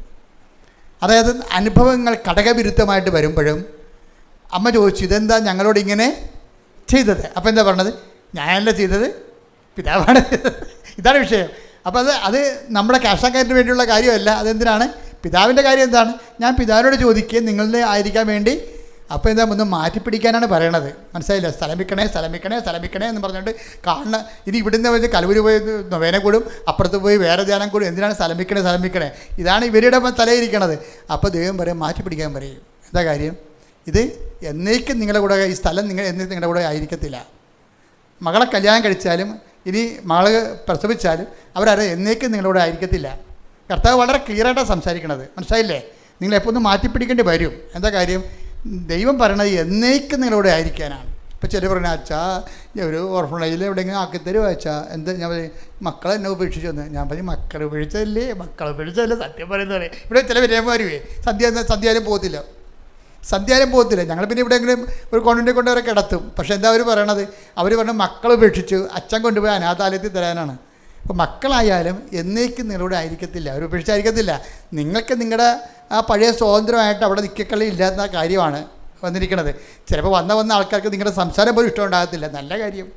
അതായത് അനുഭവങ്ങൾ ഘടകവിരുദ്ധമായിട്ട് വരുമ്പോഴും അമ്മ ചോദിച്ചു, ഇതെന്താ ഞങ്ങളോട് ഇങ്ങനെ ചെയ്തത്? അപ്പോൾ എന്താ പറഞ്ഞത്? ഞാനല്ല ചെയ്തത്, പിതാവാണ്. ഇതാണ് വിഷയം. അപ്പോൾ അത് നമ്മുടെ ക്യാഷാക്കാരന് വേണ്ടിയുള്ള കാര്യമല്ല. അതെന്തിനാണ്? പിതാവിൻ്റെ കാര്യം എന്താണ്? ഞാൻ പിതാവിനോട് ചോദിക്കുകയും നിങ്ങളുടെ ആയിരിക്കാൻ വേണ്ടി. അപ്പോൾ എന്താ ഒന്ന് മാറ്റിപ്പിടിക്കാനാണ് പറയണത്. മനസ്സിലായില്ല? സ്ഥലം വിൽക്കണേ എന്ന് പറഞ്ഞുകൊണ്ട് കാണുന്ന ഇനി ഇവിടുന്ന് വെച്ച് കലവൂര് പോയി നൊവേന കൂടും, അപ്പുറത്ത് പോയി വേറെ ധ്യാനം കൂടും. എന്തിനാണ് സ്ഥലം വിൽക്കണേ? ഇതാണ് ഇവരുടെ തലയിരിക്കണത്. അപ്പോൾ ദൈവം പറയും, മാറ്റിപ്പിടിക്കാൻ പറയും. എന്താ കാര്യം? ഇത് എന്നേക്കും നിങ്ങളുടെ കൂടെ, ഈ സ്ഥലം എന്നേക്കും നിങ്ങളുടെ കൂടെ ആയിരിക്കത്തില്ല. മകളെ കല്യാണം കഴിച്ചാലും ഇനി മകൾ പ്രസവിച്ചാലും അവരാരും എന്നേക്കും നിങ്ങളുടെ കൂടെ ആയിരിക്കത്തില്ല. കർത്താവ് വളരെ ക്ലിയറായിട്ടാണ് സംസാരിക്കണത്. മനസ്സിലായില്ലേ? നിങ്ങളെപ്പോൾ ഒന്ന് മാറ്റിപ്പിടിക്കേണ്ടി വരും. എന്താ കാര്യം? ദൈവം പറയണത് എന്നേക്കും നിങ്ങളോട് ആയിരിക്കാനാണ്. ഇപ്പോൾ ചില പറഞ്ഞാൽ, അച്ഛാ ഒരു ഓർഫണേജിൽ എവിടെയെങ്കിലും ആക്കിത്തരുമോ അച്ഛാ? എന്താ ഞാൻ പറയും, മക്കളെ എന്നെ ഉപേക്ഷിച്ചു വന്ന്. ഞാൻ പറയും, മക്കളെ ഉപേക്ഷിച്ചതല്ലേ സത്യം പറയുന്നത് പറയും. ഇവിടെ ചില വിരയന്മാരുവേ സന്ധ്യാലും പോകത്തില്ല. ഞങ്ങൾ പിന്നെ എവിടെയെങ്കിലും ഒരു കോൺവെൻറ്റിൽ കൊണ്ടുവരെ കിടത്തും. പക്ഷേ എന്താ അവർ പറയണത്? അവർ പറഞ്ഞ മക്കളെ ഉപേക്ഷിച്ചു, അച്ഛൻ കൊണ്ടുപോയി അനാഥാലയത്തിൽ തരാനാണ്. അപ്പോൾ മക്കളായാലും എന്നേക്കും നിങ്ങളോട് ആയിരിക്കത്തില്ല, അവർ ഉപേക്ഷിച്ചായിരിക്കത്തില്ല. നിങ്ങൾക്ക് നിങ്ങളുടെ ആ പഴയ സ്വാതന്ത്ര്യമായിട്ട് അവിടെ നിൽക്കക്കളി ഇല്ലാത്ത കാര്യമാണ് വന്നിരിക്കുന്നത്. ചിലപ്പോൾ വന്ന ആൾക്കാർക്ക് നിങ്ങളുടെ സംസാരം പോലും ഇഷ്ടമുണ്ടാകത്തില്ല. നല്ല കാര്യം.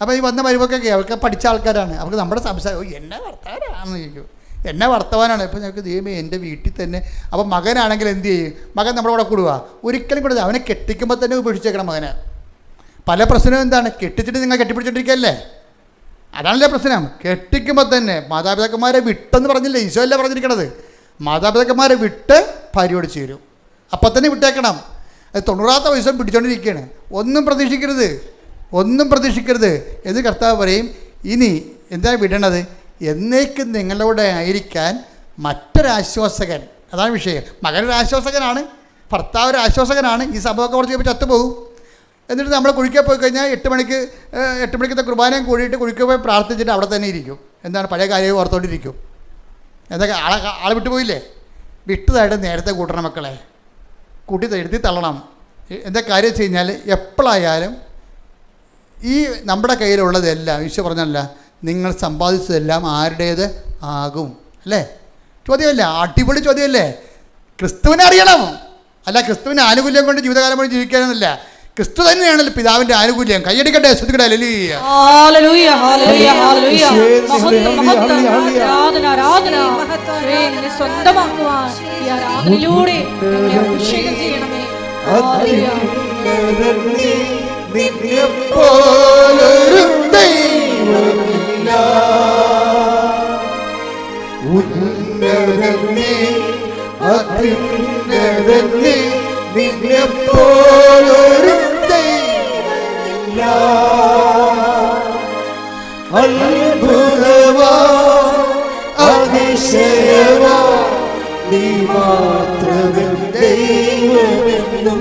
അപ്പോൾ ഈ വന്ന വരുമ്പോഴൊക്കെ അവർക്ക് പഠിച്ച ആൾക്കാരാണ്. അവർക്ക് നമ്മുടെ സംസാരം എന്നെ വർത്തമാനാണെന്ന് ചോദിക്കും. എന്നെ വർത്തമാനാണ്. ഇപ്പോൾ ഞങ്ങൾക്ക് ദൈവമേ എൻ്റെ വീട്ടിൽ തന്നെ. അപ്പോൾ മകനാണെങ്കിൽ എന്ത് ചെയ്യും? മകൻ നമ്മുടെ കൂടെ കൂടുക? ഒരിക്കലും കൂടെ. അവനെ കെട്ടിക്കുമ്പോൾ തന്നെ ഉപേക്ഷിച്ചേക്കണം മകനെ. പല പ്രശ്നവും എന്താണ്? കെട്ടിച്ചിട്ട് നിങ്ങൾ കെട്ടിപ്പിടിച്ചോണ്ടിരിക്കുകയല്ലേ? അതാണല്ലേ പ്രശ്നം. കെട്ടിക്കുമ്പോൾ തന്നെ മാതാപിതാക്കന്മാരെ വിട്ടെന്ന് പറഞ്ഞില്ലേ? ഈശോ അല്ലേ പറഞ്ഞിരിക്കണത്? മാതാപിതാക്കന്മാരെ വിട്ട് ഭാര്യയോട് ചേരും. അപ്പം തന്നെ വിട്ടേക്കണം. അത് 90ാമത്തെ വയസ്സും പിടിച്ചോണ്ടിരിക്കുകയാണ്. ഒന്നും പ്രതീക്ഷിക്കരുത് എന്ന് കർത്താവ് പറയും. ഇനി എന്താ വിടണത്? എന്നേക്കും നിങ്ങളോട് ആയിരിക്കാൻ മറ്റൊരാശ്വാസകൻ. അതാണ് വിഷയം. മകനൊരു ആശ്വാസകനാണ്, ഭർത്താവ് ഒരു ആശ്വാസകനാണ്. ഈ സംഭവമൊക്കെ കുറച്ച് കഴിയുമ്പോൾ ചത്തുപോകും. എന്നിട്ട് നമ്മൾ കുഴിക്കാൻ പോയി കഴിഞ്ഞാൽ 8 മണിക്കത്തെ കുർബാനയും കൂടിയിട്ട് കുഴിക്കാൻ പോയി പ്രാർത്ഥിച്ചിട്ട് അവിടെ തന്നെ ഇരിക്കും. എന്താണ്? പഴയ കാര്യം ഓർത്തോണ്ടിരിക്കും. എന്തൊക്കെ ആളെ വിട്ടുപോയില്ലേ? വിട്ടതായിട്ട് നേരത്തെ കൂട്ടണം. മക്കളെ കൂട്ടി എഴുതി തള്ളണം. എന്താ കാര്യം വെച്ച് കഴിഞ്ഞാൽ എപ്പോഴായാലും ഈ നമ്മുടെ കയ്യിലുള്ളതെല്ലാം ഈശോ പറഞ്ഞല്ല, നിങ്ങൾ സമ്പാദിച്ചതെല്ലാം ആരുടേത് ആകും അല്ലേ? ചോദ്യമല്ലേ? അടിപൊളി ചോദ്യമല്ലേ? ക്രിസ്തുവിനെ അറിയണം. അല്ല ക്രിസ്തുവിൻ്റെ ആനുകൂല്യം കൊണ്ട് ജീവിതകാലം കൊണ്ട് ജീവിക്കാനൊന്നുമില്ല. ക്രിസ്തു തന്നെയാണല്ലോ പിതാവിൻ്റെ ആനുകൂല്യം. കൈയടിക്കട്ടെ, ശ്രദ്ധിക്കട്ടെ. നിന്നെപ്പോലൊരു ദൈവമില്ല. അത്ഭുതമാ അതിശയമാ നീ മാത്രമേ ദൈവമെന്നും.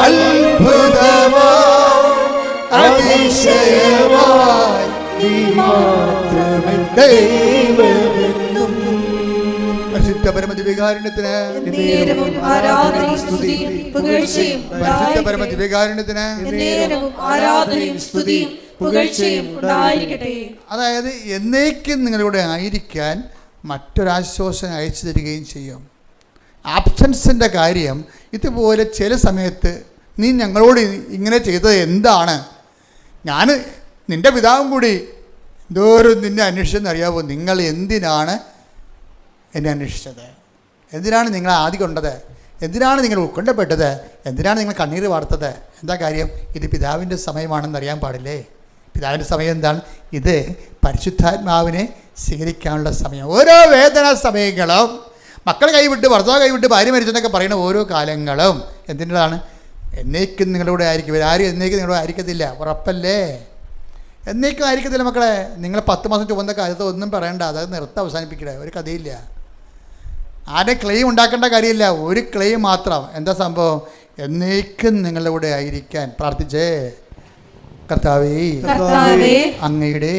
അത്ഭുതമാ അതിശയമായി നീ മാത്രമേ ദൈവമെന്നും. പരിശുദ്ധ പരമദിവ്യകാരുണ്യത്തിന് എന്നേരവും ആരാധനയും സ്തുതിയും പുകഴ്ചയും പരിശുദ്ധ പരമദിവ്യകാരുണ്യത്തിന് എന്നേരവും ആരാധനയും സ്തുതിയും പുകഴ്ചയും ഉണ്ടായിരിക്കട്ടെ. അതായത് എന്നേക്കും നിങ്ങളുടെ ആയിരിക്കാൻ മറ്റൊരാശ്വാസം അയച്ചു തരികയും ചെയ്യും. ആബ്സൻസിൻ്റെ കാര്യം ഇതുപോലെ ചില സമയത്ത് നീ ഞങ്ങളോട് ഇങ്ങനെ ചെയ്തത് എന്താണ്, ഞാൻ നിൻ്റെ പിതാവും കൂടി എന്തോരം നിന്നെ അന്വേഷിച്ചതെന്ന് അറിയാമോ? നിങ്ങൾ എന്തിനാണ് എന്നെ അന്വേഷിച്ചത്? എന്തിനാണ് നിങ്ങൾ ആദി കൊണ്ടത്? എന്തിനാണ് നിങ്ങൾ ഉത്കണ്ഠപ്പെട്ടത്? എന്തിനാണ് നിങ്ങൾ കണ്ണീർ വാർത്തത്? എന്താ കാര്യം? ഇത് പിതാവിൻ്റെ സമയമാണെന്ന് അറിയാൻ പാടില്ലേ? പിതാവിൻ്റെ സമയം എന്താണ്? ഇത് പരിശുദ്ധാത്മാവിനെ സ്വീകരിക്കാനുള്ള സമയം. ഓരോ വേദനാ സമയങ്ങളും, മക്കൾ കൈവിട്ട്, ഭർത്താവ് കൈവിട്ട്, ഭാര്യ മരിച്ചെന്നൊക്കെ പറയുന്ന ഓരോ കാലങ്ങളും എന്തിൻ്റെതാണ്? എന്നേക്കും നിങ്ങളുടെ ആയിരിക്കും. ആരും എന്നേക്കും നിങ്ങളുടെ ആയിരിക്കത്തില്ല, ഉറപ്പല്ലേ? എന്നേക്കും ആയിരിക്കത്തില്ല മക്കളെ. നിങ്ങൾ 10 മാസം ചുവന്ന കാലത്ത് ഒന്നും പറയണ്ട, അത് നിർത്തം അവസാനിപ്പിക്കണേ. ഒരു കഥയില്ല, ആരുടെ ക്ലെയിം ഉണ്ടാക്കേണ്ട കാര്യമില്ല, ഒരു ക്ലെയിം മാത്രം. എന്താ സംഭവം? എന്നേക്കും നിങ്ങളുടെ കൂടെ ആയിരിക്കാൻ പ്രാർത്ഥിച്ചേ. കർത്താവേ, അങ്ങയുടെ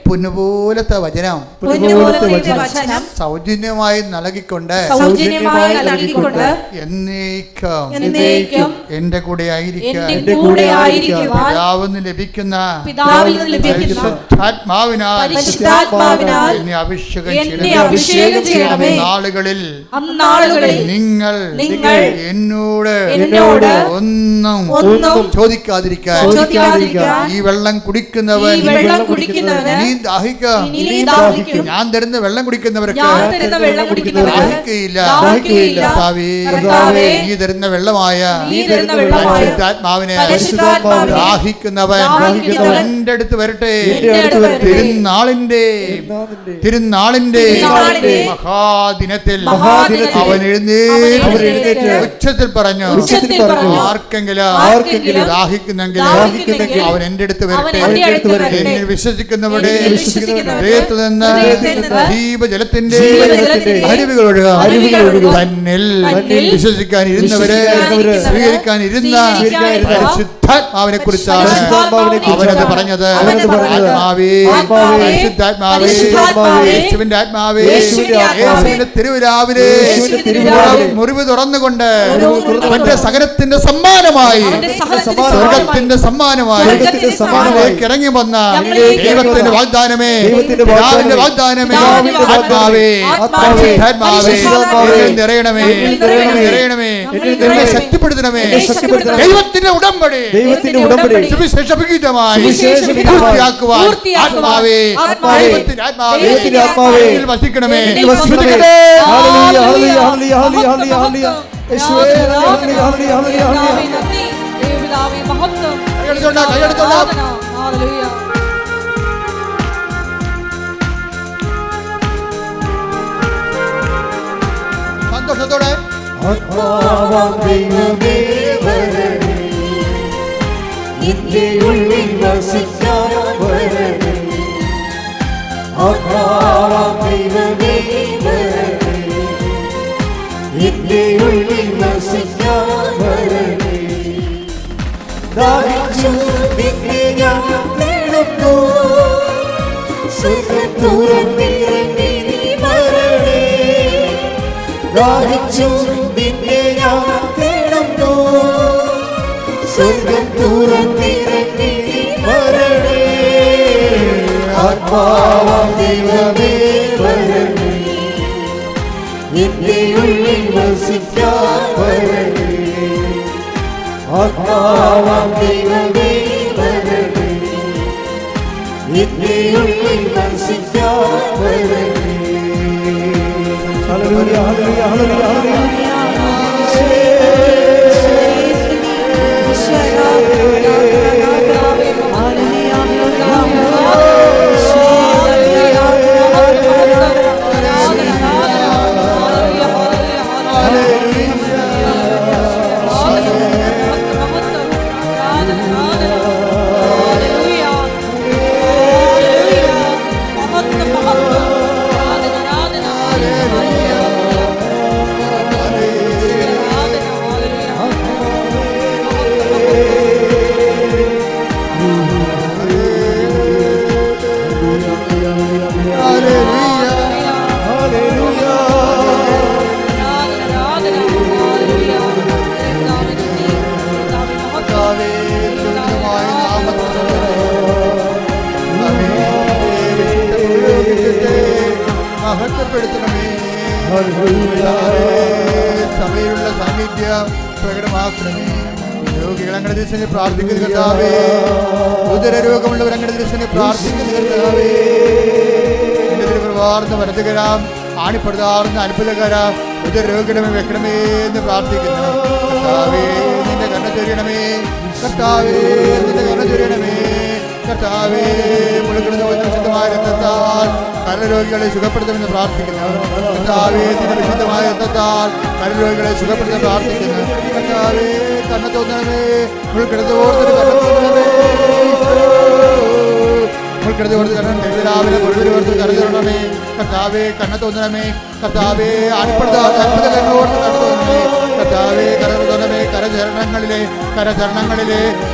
പൊന്നുപോലത്തെ വചനം സൗജന്യമായി നൽകിക്കൊണ്ട് എന്നേക്കും എന്റെ കൂടെ ആയിരിക്കാൻ പിതാവിന് ലഭിക്കുന്ന പരിശുദ്ധാത്മാവിനാൽ എന്നെ അഭിഷേകം ചെയ്യണമേ. നാളുകളിൽ നിങ്ങൾ എന്നോട് ഒന്നും ചോദിക്കാതിരിക്കാൻ ഈ വെള്ളം കുടിക്കുന്നവൻ നീ ദാഹിക്കും. ഞാൻ തരുന്ന വെള്ളം കുടിക്കുന്നവർക്ക് ദാഹിക്കുകയില്ല. നീ തരുന്ന വെള്ളമായ പരിശുദ്ധാത്മാവിനെ ദാഹിക്കുന്നവൻ എൻ്റെ അടുത്ത് വരട്ടെ. തിരുനാളിന്റെ മഹാദിനത്തിൽ അവൻ എഴുന്നേറ്റ് ഉച്ചത്തിൽ പറഞ്ഞു, ആർക്കെങ്കിലും ദാഹിക്കുന്നെങ്കിൽ അവൻ എൻ്റെ അടുത്ത് വരട്ടെ. എന്നിൽ വിശ്വസിക്കുന്നവരുടെ ഹൃദയത്തിൽ നിന്ന് ജീവജലത്തിന്റെ അരുവികൾ ഒഴുകാം. തന്നിൽ വിശ്വസിക്കാനിരുന്നവരെ സ്വീകരിക്കാനിരുന്ന പരിശുദ്ധാത്മാവിനെ കുറിച്ചാണ് അവനത് പറഞ്ഞത്. ആത്മാവേ, പരിശുദ്ധാത്മാവേ, യേശുവിന്റെ ആത്മാവേ, യേശുവിന്റെ തിരുവിരാവിലെ മുറിവ് തുറന്നുകൊണ്ട് അവന്റെ സകലത്തിന്റെ സമ്മാനമായി, സ്വർഗത്തിന്റെ സമ്മാനമായി ഇറങ്ങി വന്ന ദൈവത്തിന്റെ വാഗ്ദാനമേ, പിതാവിന്റെ വാഗ്ദാനമേ, ആത്മാവേ, പരിശുദ്ധാത്മാവേ, നിറയണമേ, നിറയണമേ, എന്നെ ശക്തിപ്പെടുത്തണമേ. ദൈവത്തിന്റെ ഉടമ്പടി സുവിശേഷമായി പൂർത്തിയാക്കുവാൻ ആത്മാവേ, ദൈവത്തിന്റെ ആത്മാവേ വസിക്കണമേ. സന്തോഷത്തോടെ ദാഹിച്ചു നിന്നെ ഞാൻ തേടുന്നു, സുഖത്തുറന്നിറങ്ങി നീ വരണേ. ദാഹിച്ചു നിന്നെ ഞാൻ തേടുന്നു, സുഖത്തുറന്നിറങ്ങി നീ വരണേ. ആത്മാവാം ദൈവമേ വരണേ, എന്റെ ഉള്ളിൽ വസിക്കാൻ വരണേ. ആത്മാവാം ദൈവമേ വരണേ, എന്റെ ഉള്ളിൽ വസിക്കാൻ വരണേ. ഹല്ലേലൂയ, ഹല്ലേലൂയ, ഹല്ലേലൂയ, ഹല്ലേലൂയ. സഭയിലുള്ള സാന്നിധ്യം പ്രകടമാക്കണമേ. രോഗികൾ അങ്ങനെ ദിവസം പ്രാർത്ഥിക്കുന്ന കർത്താവേ, ഉദരരോഗമുള്ളവർ അങ്ങനെ ദിവസം പ്രാർത്ഥിക്കുന്ന കർത്താവേ, വാർന്ന വലതുകരാം ആണിപ്പെടുതാർന്ന അത്ഭുതകരാം ഉദരരോഗികളെ വെക്കണമേ എന്ന് പ്രാർത്ഥിക്കുന്നു. കർത്താവേ നിന്റെ കണ്ണ ചൊരിയണമേ, കർത്താവേ നിന്റെ കണ്ണ ചൊരിയണമേ, കർത്താവേ മുഴുകിടുന്ന വിശുദ്ധമായ രക്തത്താൽ കരരോഗികളെ സുഖപ്പെടുത്തുമെന്ന് പ്രാർത്ഥിക്കുന്നു. കർത്താവേ നിന്റെ വിശുദ്ധമായ രക്തത്താൽ കരരോഗികളെ സുഖപ്പെടുത്താൻ പ്രാർത്ഥിക്കുന്നു. കർത്താവേ കണ്ണ തോന്നണമേ, മുഴുകിടത്തോർത്തിന് കണ്ണ തോന്നണമേ, രാവിലെ മുഴുവൻ കരുതണമേ. കർത്താവേ കണ്ണ തോന്നണമേ, കർത്താവേ ആണിപ്പെടുത്താത്ത അത്ഭുതകരങ്ങളോർത്ത് കണ്ണ തോന്നണമേ, കർത്താവേ കര തോന്നണമേ,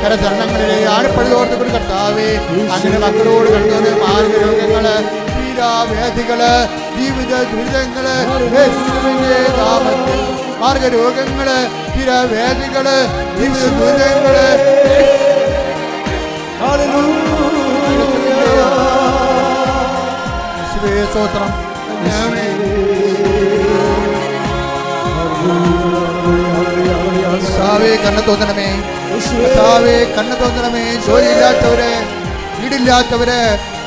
കരചരണങ്ങളിലെ ആണിപ്പെടുത്തോർത്ത് കൂടി കർത്താവേ അങ്ങനെ മക്കളോട് കണ്ടോന്ന് മാർഗരോഗങ്ങള്, പീഡാവേദികള്, ജീവിത ദുരിതങ്ങള്, യേശുവിന്റെ നാമത്തിൽ മാർഗരോഗങ്ങള്, പീഡാവേദികള്, ജീവിത ദുരിതങ്ങള് സ്തോത്രം. കർത്താവേ കണ്ണ തോന്നണമേ, കർത്താവേ കണ്ണ തോന്നണമേ. ജോലിയില്ലാത്തവര്, വീടില്ലാത്തവര്,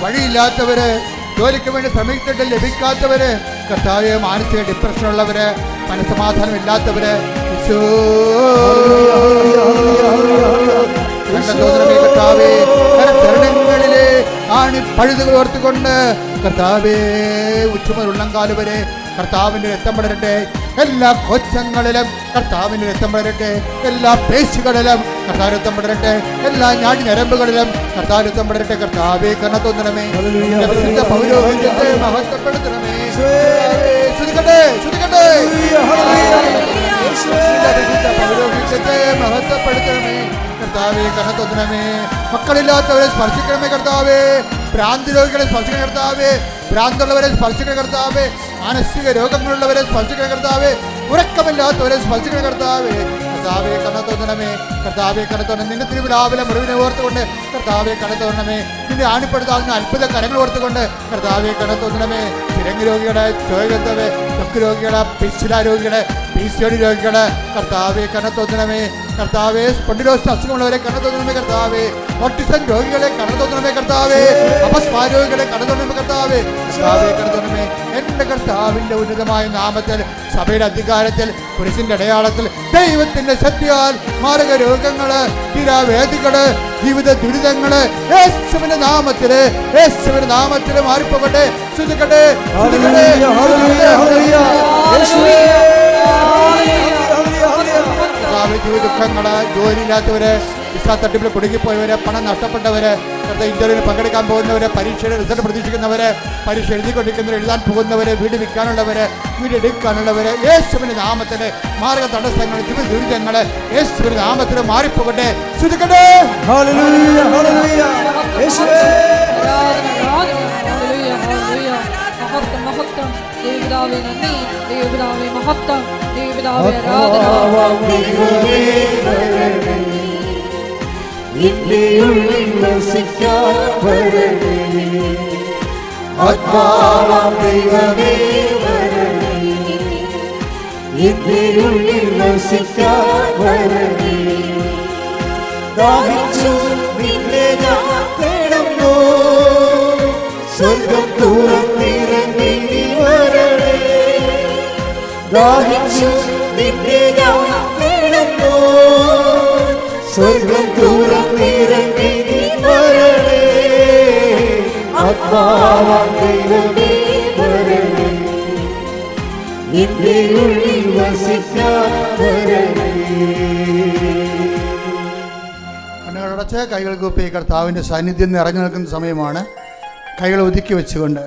വഴിയില്ലാത്തവര്, ജോലിക്ക് വേണ്ടി ശ്രമിച്ചിട്ട് ലഭിക്കാത്തവര്, കർത്താവേ മാനസിക ഡിപ്രഷനുള്ളവര്, മനസ്സമാധാനം ഇല്ലാത്തവര്, കർത്താവേ ചരണങ്ങളിലെ ആണ് പഴുതുകൾ ഓർത്തുകൊണ്ട് കർത്താവേ ഉച്ചമുതൽ ഉള്ളംകാല് വരെ കർത്താവിൻ്റെ രക്തം പടരട്ടെ. എല്ലാ കോശങ്ങളിലും കർത്താവിൻ്റെ രക്തം പടരട്ടെ. എല്ലാ പേശികളിലും കർത്താവ് രക്തം പടരട്ടെ. എല്ലാ ഞാടി ഞരമ്പുകളിലും കർത്താവ് രക്തം പടരട്ടെ. കർത്താവേ കണ്ണ തോന്നണമേ, വിശുദ്ധ പൗരോഹിത്യത്തെ മഹത്വപ്പെടുത്തണമേ. ശ്രുതികട്ടെ ശ്രുതികട്ടെ പൗരോഹിത്യത്തെ മഹത്വപ്പെടുത്തണമേ. കർത്താവേ കണ്ണ തോന്നണമേ. മക്കളില്ലാത്തവരെ സ്പർശിക്കണമേ കർത്താവേ. ഭ്രാന്തി രോഗികളെ സ്പർശിക്കണ കർത്താവേ. ഭ്രാന്തുള്ളവരെ സ്പർശിക്കണ കർത്താവേ. മാനസിക രോഗങ്ങളുള്ളവരെ സ്പർശിക്കണ കർത്താവേ. ഉറക്കമില്ലാത്തവരെ സ്പർശിക്കണ കർത്താവേ. കർത്താവേ കണ്ണ തോന്നണമേ, കർത്താവേ കണ്ണ തോന്നണം. നിന്റെ തിരുവിലാവിലെ മുറിവിനെ ഓർത്തുകൊണ്ട് കർത്താവേ കണ്ണ തോന്നണമേ. നിന്റെ ആണിപ്പെടുത്താവുന്ന അത്ഭുത കരങ്ങൾ ഓർത്തുകൊണ്ട് കർത്താവേ കണ്ണ തോന്നണമേ. ചിരങ്ങ് രോഗികളെ, ചോരത്തവേ, ത്വക്ക് രോഗികളെ, പിച്ചില രോഗികളെ, PCOD രോഗികളെ കർത്താവേ കണ്ണ തോന്നണമേ. കർത്താവേ സ്പോണ്ടിലോസിസ് അസുഖമുള്ളവരെ കണ്ണ തോന്നണമേ കർത്താവേ. ഓട്ടിസം രോഗികളെ കണ്ണ തോന്നണമേ കർത്താവേ. അപസ്മാര രോഗികളെ കണ്ണ തോന്നണമേ കർത്താവേ. കർത്താവേ കണ്ണ തോന്നണമേ. എൻ്റെ കർത്താവിൻ്റെ ഉന്നതമായ നാമത്തിൽ, സഭയുടെ അധികാരത്തിൽ, കുരിശിന്റെ അടയാളത്തിൽ, ദൈവത്തിന്റെ ശക്തിയാൽ മാരക രോഗങ്ങള്, തീരാവേദികള്, ജീവിത ദുരിതങ്ങള് യേശുവിന്റെ നാമത്തില്, യേശുവിന്റെ നാമത്തില് മാറിപ്പോകട്ടെ. ശ്രുതിക്കട്ടെ ശ്രുതിക്കട്ടെ. ദുഃഖങ്ങള്, ജോലിയില്ലാത്തവര്, വിസ തട്ടിപ്പിൽ കുടുങ്ങിപ്പോയവര്, പണം നഷ്ടപ്പെട്ടവര്, ഇന്റർവ്യൂവിന് പങ്കെടുക്കാൻ പോകുന്നവര്, പരീക്ഷയുടെ റിസൾട്ട് പ്രതീക്ഷിക്കുന്നവര്, പരീക്ഷ എഴുതിക്കൊണ്ടിരിക്കുന്നവർ, എഴുതാൻ പോകുന്നവര്, വീട് വിൽക്കാനുള്ളവര്, വീട് എടുക്കാനുള്ളവര് യേശുവിന്റെ നാമത്തില് മാർഗ തടസ്സങ്ങൾ, ജീവിത ദുരിതങ്ങള് യേശുവിന്റെ നാമത്തില് മാറിപ്പോകട്ടെ. ശ്രുതിക്കട്ടെ. ആത്മാവാം ദൈവമേ വരണേ, ഉള്ളിൽ വസിക്കാൻ വരണേ. ദാഹിച്ചു നിന്നെ ഞാൻ തേടുന്നു, സ്വർഗം തുറന്നിറങ്ങി നീ വരണേ. ദാഹിച്ചു നിന്നെ ഞാൻ തേടുന്നു, സ്വർഗം തുറന്നിറങ്ങി നീ വരണേ. ആത്മാവാം ദൈവമേ വരണേ, എന്റെ ഉള്ളിൽ വസിക്കാൻ വരണേ. കണ്ണുകളടച്ച് കൈകൾ കൂപ്പി കർത്താവിൻ്റെ സാന്നിധ്യം നിറഞ്ഞു നിൽക്കുന്ന സമയമാണ്. കൈകൾ ഒതുക്കി വെച്ചുകൊണ്ട്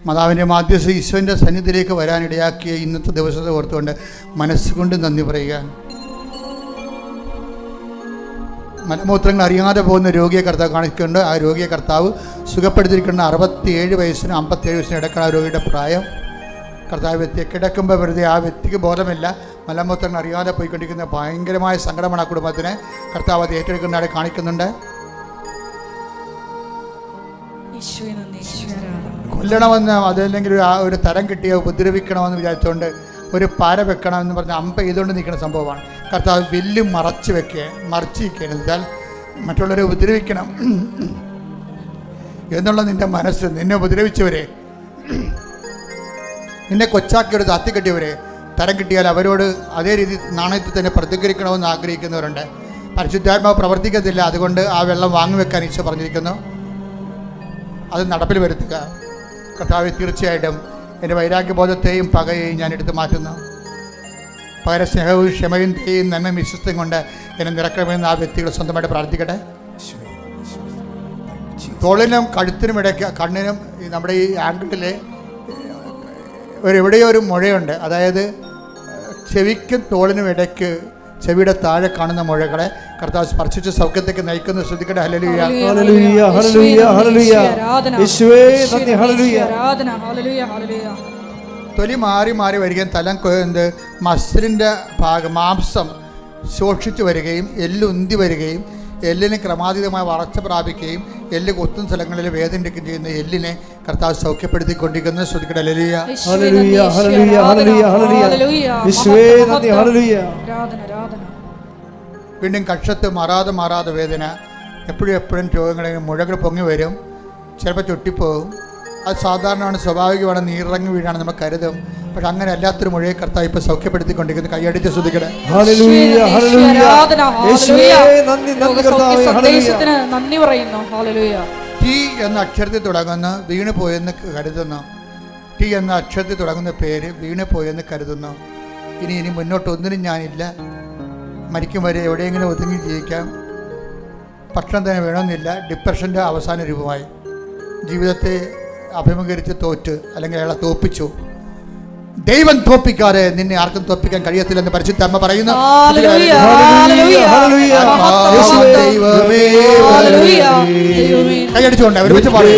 മാതാവിൻ്റെ മാധ്യസ്ഥ ഈശോൻ്റെ സന്നിധിയിലേക്ക് വരാനിടയാക്കിയ ഇന്നത്തെ ദിവസത്തെ ഓർത്തുകൊണ്ട് മനസ്സുകൊണ്ട് നന്ദി പറയുക. മലമൂത്രങ്ങൾ അറിയാതെ പോകുന്ന രോഗിയെ കർത്താവ് കാണിക്കുന്നുണ്ട്. ആ രോഗിയെ കർത്താവ് സുഖപ്പെടുത്തിയിരിക്കുന്ന 67 വയസ്സിനും 57 വയസ്സിനും ഇടയ്ക്കാണ് ആ രോഗിയുടെ പ്രായം. കർത്താവ് വ്യക്തിയെ കിടക്കുമ്പോൾ വെറുതെ ആ വ്യക്തിക്ക് ബോധമില്ല, മലമൂത്രങ്ങൾ അറിയാതെ പോയിക്കൊണ്ടിരിക്കുന്ന ഭയങ്കരമായ സങ്കടമാണ് ആ കുടുംബത്തിന്. കർത്താവ് അത് ഏറ്റെടുക്കുന്നതായി കാണിക്കുന്നുണ്ട്. യേശുവേ നന്ദി, യേശുവേ ആരാധന. കൊല്ലണമെന്ന് അതല്ലെങ്കിൽ ഒരു തരം കിട്ടിയ ഉപദ്രവിക്കണമെന്ന് വിചാരിച്ചുകൊണ്ട് ഒരു പാര വെക്കണമെന്ന് പറഞ്ഞ് അമ്പ ചെയ്തുകൊണ്ട് നിൽക്കുന്ന സംഭവമാണ്. കർത്താവ് വില്ല് മറച്ച് വയ്ക്കുകയാണ്. എന്നാൽ മറ്റുള്ളവരെ ഉപദ്രവിക്കണം എന്നുള്ള നിൻ്റെ മനസ്സ്, നിന്നെ ഉപദ്രവിച്ചവരെ, നിന്നെ കൊച്ചാക്കിയൊരു താത്തി കെട്ടിയവരെ തരം കിട്ടിയാൽ അവരോട് അതേ രീതി നാണയത്തിൽ തന്നെ പ്രതികരിക്കണമെന്ന് ആഗ്രഹിക്കുന്നവരുണ്ട്. പരിശുദ്ധാത്മാവ് പ്രവർത്തിക്കത്തില്ല. അതുകൊണ്ട് ആ വെള്ളം വാങ്ങിവെക്കാൻ ഈശോ പറഞ്ഞിരിക്കുന്നു. അത് നടപ്പിൽ വരുത്തുക. കർത്താവ് തീർച്ചയായിട്ടും എൻ്റെ വൈരാഗ്യബോധത്തെയും പകയെയും ഞാൻ എടുത്തു മാറ്റുന്നു. പകരം സ്നേഹവും ക്ഷമയും ദയയും നന്മയും വിശ്വസ്തയും കൊണ്ട് എന്നെ നിറക്കണമെന്ന് ആ വ്യക്തികൾ സ്വന്തമായിട്ട് പ്രാർത്ഥിക്കട്ടെ. തോളിനും കഴുത്തിനും ഇടയ്ക്ക്, കണ്ണിനും നമ്മുടെ ഈ ആംഗിളിലെ എവിടെയോ ഒരു മുഴയുണ്ട്. അതായത് ചെവിക്കും തോളിനും ഇടയ്ക്ക്, ചെവിയുടെ താഴെ കാണുന്ന മുഴകളെ കർത്താവ് സ്പർശിച്ച് സൗഖ്യത്തേക്ക് നയിക്കുന്നു. ശ്രദ്ധിക്കട്ടെ. ഹല്ലേലൂയ, ഹല്ലേലൂയ, ഹല്ലേലൂയ, ഹല്ലേലൂയ. യേശുവേ നന്ദി. ഹല്ലേലൂയ. തൊലി മാറി മാറി വരികയും തലം മസിലിൻ്റെ ഭാഗം മാംസം ശോഷിച്ചു വരികയും എല്ലുന്തി വരികയും എല്ലിന് ക്രമാതീതമായ വളർച്ച പ്രാപിക്കുകയും എല്ല് കൊത്തുന്ന സ്ഥലങ്ങളിൽ വേദനിക്കുകയും ചെയ്യുന്ന എല്ലിനെ കർത്താവ് സൗഖ്യപ്പെടുത്തിക്കൊണ്ടിരിക്കുന്നത്. ശ്രദ്ധിക്കട്ടെ. ഹല്ലേലൂയ, ഹല്ലേലൂയ, ഹല്ലേലൂയ, ഹല്ലേലൂയ, ഹല്ലേലൂയ. യേശുവേ നന്ദി. ഹല്ലേലൂയ. വീണ്ടും കക്ഷത്ത് മാറാതെ വേദന, എപ്പോഴും രോഗങ്ങളിൽ മുഴകൾ പൊങ്ങി വരും, ചിലപ്പോൾ ചൊട്ടിപ്പോകും. അത് സാധാരണമാണ്, സ്വാഭാവികമാണ്, നീറിറങ്ങി വീഴാണ് നമ്മൾ കരുതും. പക്ഷെ അങ്ങനെ അല്ലാത്തൊരു മുഴയെ കർത്താവ് ഇപ്പോൾ സൗഖ്യപ്പെടുത്തിക്കൊണ്ടിരിക്കുന്നത്. കൈയടിച്ച് ശ്രദ്ധിക്കട്ടെ. ഹല്ലേലൂയ, ഹല്ലേലൂയ. യേശുവേ നന്ദി, നന്ദി കർത്താവേ. ഹല്ലേലൂയ. നന്ദി പറയുന്നു. ഹല്ലേലൂയ. ടി എന്ന അക്ഷരത്തിൽ തുടങ്ങുന്ന വീണ് പോയെന്ന് കരുതുന്നു. ടി എന്ന അക്ഷരത്തിൽ തുടങ്ങുന്ന പേര് വീണ് പോയെന്ന് കരുതുന്നു. ഇനി മുന്നോട്ട് ഒന്നിനും ഞാനില്ല. മരിക്കും വരെ എവിടെയെങ്കിലും ഒതുങ്ങി ജീവിക്കാം. ഭക്ഷണം തന്നെ വേണമെന്നില്ല. ഡിപ്രഷൻ്റെ അവസാന രൂപമായി. ജീവിതത്തെ അഭിമുഖീകരിച്ച് തോറ്റ്, അല്ലെങ്കിൽ അയാളെ തോപ്പിച്ചു. ദൈവം തോപ്പിക്കാതെ നിന്നെ ആർക്കും തോപ്പിക്കാൻ കഴിയത്തില്ലെന്ന് പരിശുദ്ധ അമ്മ പറയുന്നു. കൈയടിച്ചുകൊണ്ട് ഒരുമിച്ച് പാടും.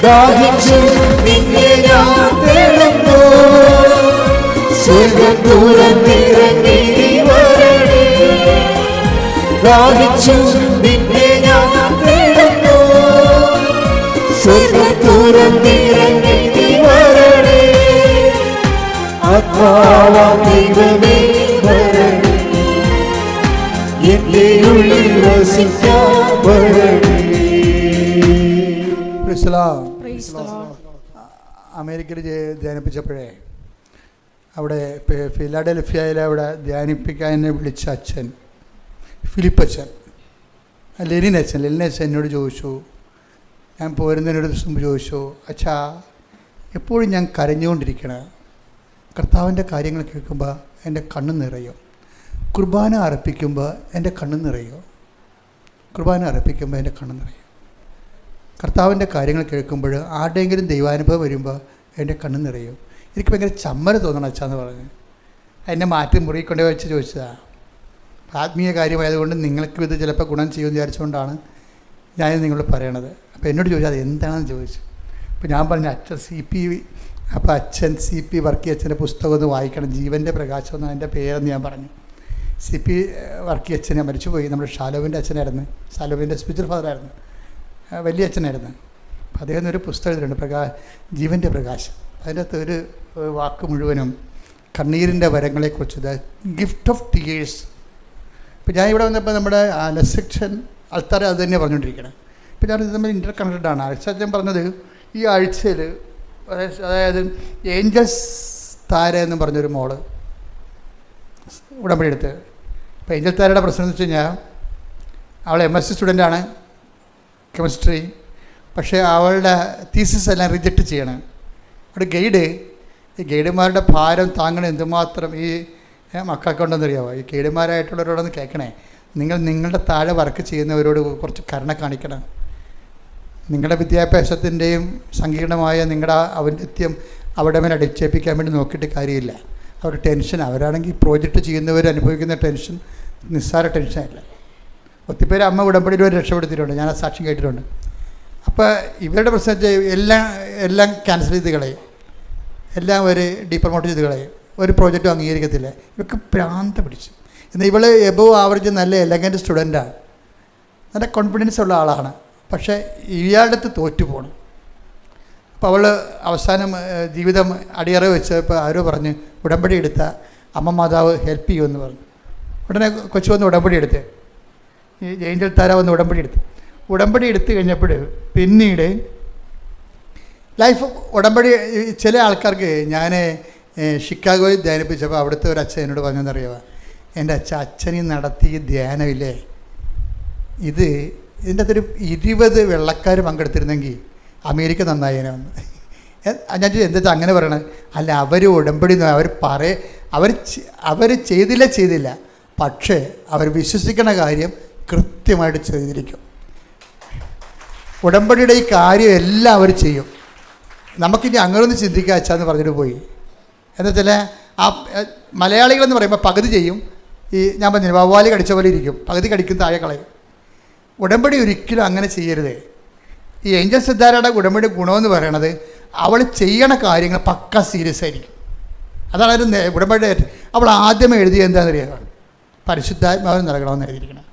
ദാഹിച്ചു നിന്നെ ഞാൻ തേടുന്നു, സ്വർഗ്ഗം തുറന്നിറങ്ങി നീ വരണേ. ദാഹിച്ചു നിന്നെ ഞാൻ തേടുന്നു, സ്വർഗ്ഗം തുറന്നിറങ്ങി നീ വരണേ. ആത്മാവാം ദൈവമേ വരണേ, എന്റെ ഉള്ളിൽ വസിക്കാൻ വരണേ. അമേരിക്കയിൽ ധ്യാനിപ്പിച്ചപ്പോഴേ അവിടെ ഫിലാഡൽഫിയയിൽ അവിടെ ധ്യാനിപ്പിക്കാൻ എന്നെ വിളിച്ച അച്ഛൻ, ഫിലിപ്പച്ചൻ, ലെനിൻ അച്ഛൻ എന്നോട് ചോദിച്ചു. ഞാൻ പോരുന്നതിനൊരു ദിവസം ചോദിച്ചു, അച്ഛാ എപ്പോഴും ഞാൻ കരഞ്ഞുകൊണ്ടിരിക്കണം, കർത്താവിൻ്റെ കാര്യങ്ങൾ കേൾക്കുമ്പോൾ എൻ്റെ കണ്ണ് നിറയും, കുർബാന അർപ്പിക്കുമ്പോൾ എൻ്റെ കണ്ണ് നിറയും, കുർബാന അർപ്പിക്കുമ്പോൾ എൻ്റെ കണ്ണ് നിറയും, കർത്താവിൻ്റെ കാര്യങ്ങൾ കേൾക്കുമ്പോൾ ആരുടെയെങ്കിലും ദൈവാനുഭവം വരുമ്പോൾ എൻ്റെ കണ്ണ് നിറയും, എനിക്ക് ഭയങ്കര ചമ്മല് തോന്നണം അച്ഛാന്ന് പറഞ്ഞ് എന്നെ മാറ്റി മുറി കൊണ്ടുപോയി വെച്ച് ചോദിച്ചതാണ്. ആത്മീയ കാര്യമായതുകൊണ്ട് നിങ്ങൾക്കും ഇത് ചിലപ്പോൾ ഗുണം ചെയ്യുമെന്ന് വിചാരിച്ചുകൊണ്ടാണ് ഞാൻ നിങ്ങളോട് പറയണത്. അപ്പോൾ എന്നോട് ചോദിച്ചാൽ അത് എന്താണെന്ന് ചോദിച്ചു. അപ്പോൾ ഞാൻ പറഞ്ഞു അച്ഛൻ അപ്പോൾ അച്ഛൻ CP വർക്കി അച്ഛൻ്റെ പുസ്തകം ഒന്ന് വായിക്കണം, ജീവൻ്റെ പ്രകാശം എന്നാണ് എൻ്റെ പേരെന്ന് ഞാൻ പറഞ്ഞു. CP വർക്കി അച്ഛനെ മരിച്ചുപോയി, നമ്മുടെ ഷാലോവിൻ്റെ അച്ഛനായിരുന്നു, ഷാലോവിൻ്റെ സ്പിരിച്വൽ ഫാദറായിരുന്നു, വലിയ അച്ഛനായിരുന്നു. അപ്പോൾ അദ്ദേഹം ഒരു പുസ്തകം എഴുതിയിട്ടുണ്ട്, ജീവൻ്റെ പ്രകാശം. അതിൻ്റെ അകത്ത് ഒരു വാക്ക് മുഴുവനും കണ്ണീരിൻ്റെ വരങ്ങളെക്കുറിച്ച്, ദ ഗിഫ്റ്റ് ഓഫ് ടീയേഴ്സ്. ഇപ്പോൾ ഞാൻ ഇവിടെ വന്നപ്പോൾ നമ്മുടെ സെക്ഷൻ ആൾക്കാർ അത് തന്നെ പറഞ്ഞുകൊണ്ടിരിക്കണം. ഇപ്പോൾ ഞാൻ തമ്മിൽ ഇൻ്റർ കണക്റ്റഡാണ്. അച്ഛൻ പറഞ്ഞത് ഈ ആഴ്ചയിൽ, അതായത് ഏഞ്ചൽസ് താര എന്ന് പറഞ്ഞൊരു മോള് ഉടമ്പടി എടുത്ത്. ഇപ്പോൾ ഏഞ്ചൽ താരയുടെ പ്രശ്നം എന്ന് വെച്ച് കഴിഞ്ഞാൽ അവൾ MSc സ്റ്റുഡൻ്റാണ്, കെമിസ്ട്രി. പക്ഷേ അവളുടെ തീസിസ് എല്ലാം റിജക്റ്റ് ചെയ്യണം. അവിടെ ഈ ഗൈഡുമാരുടെ ഭാരം താങ്ങണം എന്തുമാത്രം ഈ മക്കൾക്ക് ഉണ്ടെന്നറിയാമോ? ഈ ഗൈഡുമാരായിട്ടുള്ളവരോടൊന്ന് കേൾക്കണേ, നിങ്ങളുടെ താഴെ വർക്ക് ചെയ്യുന്നവരോട് കുറച്ച് കരുണ കാണിക്കണം. നിങ്ങളുടെ വിദ്യാഭ്യാസത്തിൻ്റെയും സങ്കീർണമായ നിങ്ങളുടെ ഔന്നത്യം അവിടെ മേലെ അടിച്ചേൽപ്പിക്കാൻ വേണ്ടി നോക്കിയിട്ട് കാര്യമില്ല. അവരുടെ ടെൻഷൻ, അവരാണെങ്കിൽ പ്രോജക്റ്റ് ചെയ്യുന്നവർ അനുഭവിക്കുന്ന ടെൻഷൻ നിസ്സാര ടെൻഷനല്ല. ഒത്തിരി പേര് അമ്മ ഉടമ്പടിയിൽ രക്ഷപ്പെടുത്തിയിട്ടുണ്ട്, ഞാൻ ആ സാക്ഷ്യം കേട്ടിട്ടുണ്ട്. അപ്പോൾ ഇവരുടെ പ്രശ്നം വെച്ചാൽ എല്ലാം ക്യാൻസൽ ചെയ്ത് കളയും, എല്ലാം ഒരു ഡീപ്രമോട്ട് ചെയ്ത് കളയും, ഒരു പ്രോജക്റ്റും അംഗീകരിക്കത്തില്ല. ഇവർക്ക് ഭ്രാന്ത് പിടിച്ചു. എന്നാൽ ഇവൾ എബവ് ആവറേജ് നല്ല എലഗൻറ്റ് സ്റ്റുഡൻ്റാണ്, നല്ല കോൺഫിഡൻസ് ഉള്ള ആളാണ്. പക്ഷേ ഇയാളുടെ അടുത്ത് തോറ്റു പോകണം. അപ്പോൾ അവൾ അവസാനം ജീവിതം അടിയറ വെച്ചപ്പോൾ ആരോ പറഞ്ഞ് ഉടമ്പടി എടുത്ത അമ്മ മാതാവ് ഹെൽപ്പ് ചെയ്യുമെന്ന് പറഞ്ഞു. ഉടനെ കൊച്ചു വന്ന് ഉടമ്പടി എടുത്ത്, ഈ ഏഞ്ചൽ താര വന്ന് ഉടമ്പടി എടുത്ത് കഴിഞ്ഞപ്പോൾ പിന്നീട് ലൈഫ് ഉടമ്പടി ചില ആൾക്കാർക്ക് ഞാൻ ഷിക്കാഗോയിൽ ധ്യാനിപ്പിച്ചപ്പോൾ അവിടുത്തെ ഒരു അച്ഛൻ എന്നോട് പറഞ്ഞതെന്നറിയുക, എൻ്റെ അച്ഛനീ നടത്തിയ ധ്യാനമില്ലേ, ഇതിൻ്റെ അകത്തൊരു 20 വെള്ളക്കാർ പങ്കെടുത്തിരുന്നെങ്കിൽ അമേരിക്ക നന്നായേനെന്ന്. ഞാൻ എന്താ അങ്ങനെ പറയണത്? അല്ല, അവർ ഉടമ്പടി അവർ ചെയ്തില്ല, പക്ഷേ അവർ വിശ്വസിക്കുന്ന കാര്യം കൃത്യമായിട്ട് ചെയ്തിരിക്കും. ഉടമ്പടിയുടെ ഈ കാര്യം എല്ലാം അവർ ചെയ്യും. നമുക്കിനി അങ്ങനെയൊന്ന് ചിന്തിക്കുക അച്ഛാന്ന് പറഞ്ഞിട്ട് പോയി. എന്നുവെച്ചാൽ ആ മലയാളികളെന്ന് പറയുമ്പോൾ പകുതി ചെയ്യും, ഈ ഞാൻ പറഞ്ഞു വവ്വാലി കടിച്ച പോലെ ഇരിക്കും, പകുതി കടിക്കും, താഴെ കളയും. ഉടമ്പടി ഒരിക്കലും അങ്ങനെ ചെയ്യരുത്. ഈ ഏഞ്ചൽ സിദ്ധാരയുടെ ഉടമ്പടി ഗുണമെന്ന് പറയണത് അവൾ ചെയ്യണ കാര്യങ്ങൾ പക്ക സീരിയസ് ആയിരിക്കും. അതാണ് ഒരു ഉടമ്പടി. അവൾ ആദ്യമേ എഴുതിയ എന്താണെന്ന് അറിയാം, പരിശുദ്ധാത്മാവിന് നൽകണമെന്ന് എഴുതിയിരിക്കണം.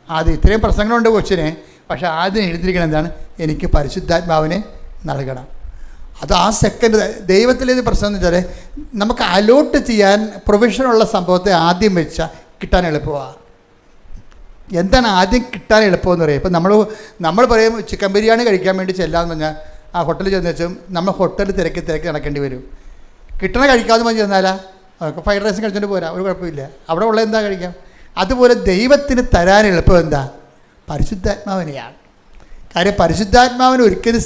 ആദ്യം ഇത്രയും പ്രസംഗങ്ങളുണ്ട് കൊച്ചിനെ, പക്ഷേ ആദ്യം എഴുതിയിരിക്കണം എന്താണ്, എനിക്ക് പരിശുദ്ധാത്മാവിനെ നൽകണം. അത് ആ സെക്കൻഡ്. ദൈവത്തിലേത് പ്രശ്നം എന്ന് വെച്ചാൽ നമുക്ക് അലോട്ട് ചെയ്യാൻ പ്രൊവിഷനുള്ള സംഭവത്തെ ആദ്യം വെച്ചാൽ കിട്ടാൻ എളുപ്പമാണ്. എന്താണ് ആദ്യം കിട്ടാൻ എളുപ്പമെന്ന് പറയും? ഇപ്പം നമ്മൾ പറയും ചിക്കൻ ബിരിയാണി കഴിക്കാൻ വേണ്ടി ചെല്ലാമെന്ന് പറഞ്ഞാൽ ആ ഹോട്ടലിൽ ചെന്ന് വെച്ചും നമ്മൾ ഹോട്ടലിൽ തിരക്കി നടക്കേണ്ടി വരും. കിട്ടണ കഴിക്കാമെന്ന് പറഞ്ഞ് ചെന്നാലാ അവർക്ക് ഫ്രൈഡ് റൈസ് കഴിച്ചിട്ട് പോരാ, ഒരു കുഴപ്പമില്ല, അവിടെ ഉള്ള എന്താ കഴിക്കാം. അതുപോലെ ദൈവത്തിന് തരാൻ എളുപ്പം എന്താ? പരിശുദ്ധാത്മാവിനെയാണ്. കാര്യം പരിശുദ്ധാത്മാവിന് ഒരിക്കലും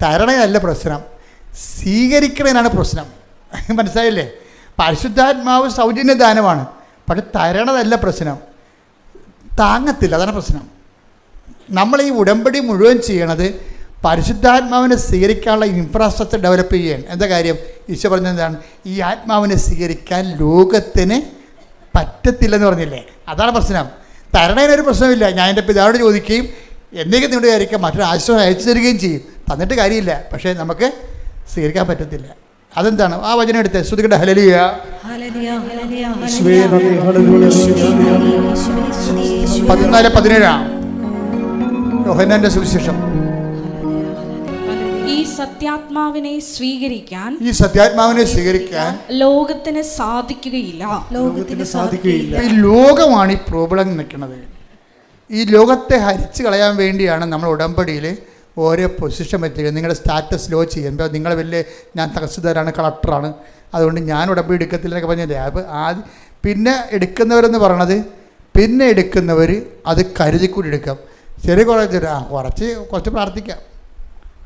തരണതല്ല പ്രശ്നം, സ്വീകരിക്കണതിനാണ് പ്രശ്നം. മനസ്സിലായില്ലേ? പരിശുദ്ധാത്മാവ് സൗജന്യ ദാനമാണ്, പക്ഷെ തരണതല്ല പ്രശ്നം, താങ്ങത്തില്ല, അതാണ് പ്രശ്നം. നമ്മൾ ഈ ഉടമ്പടി മുഴുവൻ ചെയ്യണത് പരിശുദ്ധാത്മാവിനെ സ്വീകരിക്കാനുള്ള ഇൻഫ്രാസ്ട്രക്ചർ ഡെവലപ്പ് ചെയ്യാൻ. എന്താ കാര്യം? ഈശോ പറഞ്ഞത് എന്താണ്? ഈ ആത്മാവിനെ സ്വീകരിക്കാൻ ലോകത്തിന് പറ്റത്തില്ലെന്ന് പറഞ്ഞില്ലേ? അതാണ് പ്രശ്നം. തരണതിനൊരു പ്രശ്നമില്ല. ഞാൻ എൻ്റെ പിതാവിനോട് ചോദിക്കുകയും എന്തെങ്കിലും നിങ്ങളുടെ വിചാരിക്കാം മറ്റൊരു ആശ്രയം അയച്ചു തരികയും ചെയ്യും, തന്നിട്ട് കാര്യമില്ല, പക്ഷേ നമുക്ക് സ്വീകരിക്കാൻ പറ്റത്തില്ല. അതെന്താണ്? ആ വചനം എടുത്ത് ശ്രുതികട്ടെ. ഹല്ലേലൂയ, 14:17 യോഹന്നാന്റെ സുവിശേഷം. ഈ സത്യാത്മാവിനെ സ്വീകരിക്കാൻ ലോകത്തിന് സാധിക്കുകയില്ല. ഈ ലോകമാണ് ഈ പ്രോബ്ലം നിൽക്കുന്നത്. ഈ ലോകത്തെ ഹരിച്ചു കളയാൻ വേണ്ടിയാണ് നമ്മൾ ഉടമ്പടിയിൽ ഓരോ പൊസിഷൻ വെച്ചിരിക്കുന്നത്. നിങ്ങളുടെ സ്റ്റാറ്റസ് ലോ ചെയ്യാൻ. ഇപ്പോൾ നിങ്ങൾ വലിയ ഞാൻ തഹസിൽദാരാണ്, കളക്ടറാണ്, അതുകൊണ്ട് ഞാൻ ഉടമ്പടി എടുക്കത്തില്ല എന്നൊക്കെ പറഞ്ഞില്ലേ. അപ്പോൾ പിന്നെ എടുക്കുന്നവരെന്ന് പറയണത്, പിന്നെ എടുക്കുന്നവർ അത് കരുതിക്കൂടി എടുക്കാം. ചെറിയ കുറച്ച് പ്രാർത്ഥിക്കാം,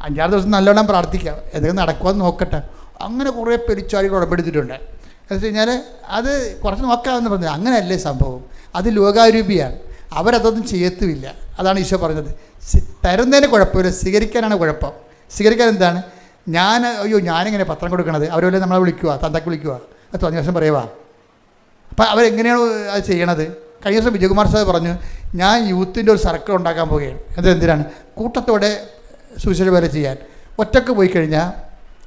5-6 ദിവസം നല്ലോണം പ്രാർത്ഥിക്കാം, എന്തെങ്കിലും നടക്കുമെന്ന് നോക്കട്ടെ. അങ്ങനെ കുറേ പെരിച്ചാടികൾ ഉടമ്പെടുത്തിട്ടുണ്ട്. എന്ന് വെച്ച് കഴിഞ്ഞാൽ അത് കുറച്ച് നോക്കാമെന്ന് പറഞ്ഞത് അങ്ങനെയല്ലേ സംഭവം. അത് ലോകാരൂപിയാണ്, അവരതൊന്നും ചെയ്യത്തുമില്ല. അതാണ് ഈശോ പറഞ്ഞത്. തരുന്നതിന് കുഴപ്പമില്ല, സ്വീകരിക്കാനാണ് കുഴപ്പം. സ്വീകരിക്കാൻ എന്താണ്? ഞാനിങ്ങനെ പത്രം കൊടുക്കണത്, അവരല്ലേ നമ്മളെ വിളിക്കുക, തന്തക്ക് വിളിക്കുക, അത് തോന്നിയ ദിവസം പറയുക. അപ്പം അവരെങ്ങനെയാണ് അത് ചെയ്യണത്? കഴിഞ്ഞ ദിവസം വിജയകുമാർ സാർ പറഞ്ഞു, ഞാൻ യൂത്തിൻ്റെ ഒരു സർക്കിൾ ഉണ്ടാക്കാൻ പോവുകയാണ്. എന്തിനാണ്? കൂട്ടത്തോടെ സുവിശേഷ പോലെ ചെയ്യാൻ. ഒറ്റക്ക് പോയി കഴിഞ്ഞാൽ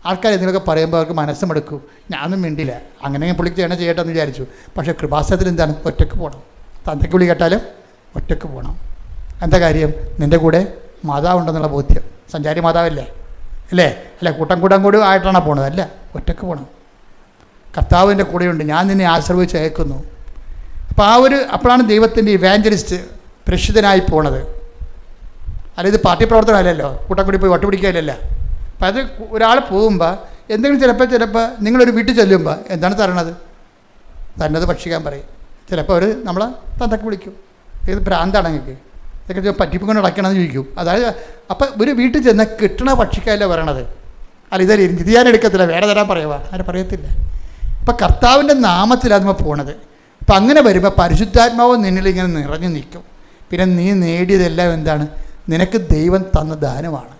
ആൾക്കാർ എന്തെങ്കിലുമൊക്കെ പറയുമ്പോൾ അവർക്ക് മനസ്സും എടുക്കും. ഞാനൊന്നും മിണ്ടില്ല, അങ്ങനെ പുള്ളിക്ക് ചെയ്യട്ടെ എന്ന് വിചാരിച്ചു. പക്ഷേ കൃപാസനത്തിൽ എന്താണ്? ഒറ്റക്ക് പോകണം. തന്തയ്ക്ക് വിളി കേട്ടാലും ഒറ്റക്ക് പോകണം. എന്താ കാര്യം? നിൻ്റെ കൂടെ മാതാവുണ്ടെന്നുള്ള ബോധ്യം. സഞ്ചാരി മാതാവല്ലേ അല്ലേ? അല്ല കൂട്ടം കൂടി ആയിട്ടാണ് പോണത്? അല്ല, ഒറ്റക്ക് പോകണം. കർത്താവിൻ്റെ കൂടെയുണ്ട്, ഞാൻ നിന്നെ ആശ്രയിച്ച് അയക്കുന്നു. അപ്പോൾ അപ്പോഴാണ് ദൈവത്തിൻ്റെ ഇവാഞ്ചലിസ്റ്റ് പ്രേക്ഷിതനായി പോണത്. അല്ല, ഇത് പാർട്ടി പ്രവർത്തനം അല്ലല്ലോ, കൂട്ടം കൂടി പോയി വട്ട് പിടിക്കാനില്ലല്ലോ. അപ്പം അത് ഒരാൾ പോകുമ്പോൾ എന്തെങ്കിലും ചിലപ്പോൾ നിങ്ങളൊരു വീട്ടിൽ ചെല്ലുമ്പോൾ എന്താണ് തരണത്? തന്നത് ഭക്ഷിക്കാൻ പറയും. ചിലപ്പോൾ അവർ നമ്മളെ തന്തക്ക് വിളിക്കും, ഏത് ഭ്രാന്താണ് നിങ്ങൾക്ക്, ഇതൊക്കെ പറ്റിപ്പ് കൊണ്ട് അടയ്ക്കണമെന്ന് ചോദിക്കും. അതായത് അപ്പം ഒരു വീട്ടിൽ ചെന്നാൽ കിട്ടണ ഭക്ഷിക്കാനല്ലേ പറയണത്. അല്ല, ഇത് ഞാൻ എടുക്കത്തില്ല, വേറെ തരാൻ പറയുക, ആരും പറയത്തില്ല. അപ്പം കർത്താവിൻ്റെ നാമത്തിലാണ് നമ്മൾ പോണത്. അപ്പം അങ്ങനെ വരുമ്പോൾ പരിശുദ്ധാത്മാവ് നിന്നിൽ ഇങ്ങനെ നിറഞ്ഞു നിൽക്കും. പിന്നെ നീ നേടിയതെല്ലാം എന്താണ്? നിനക്ക് ദൈവം തന്ന ദാനമാണ്.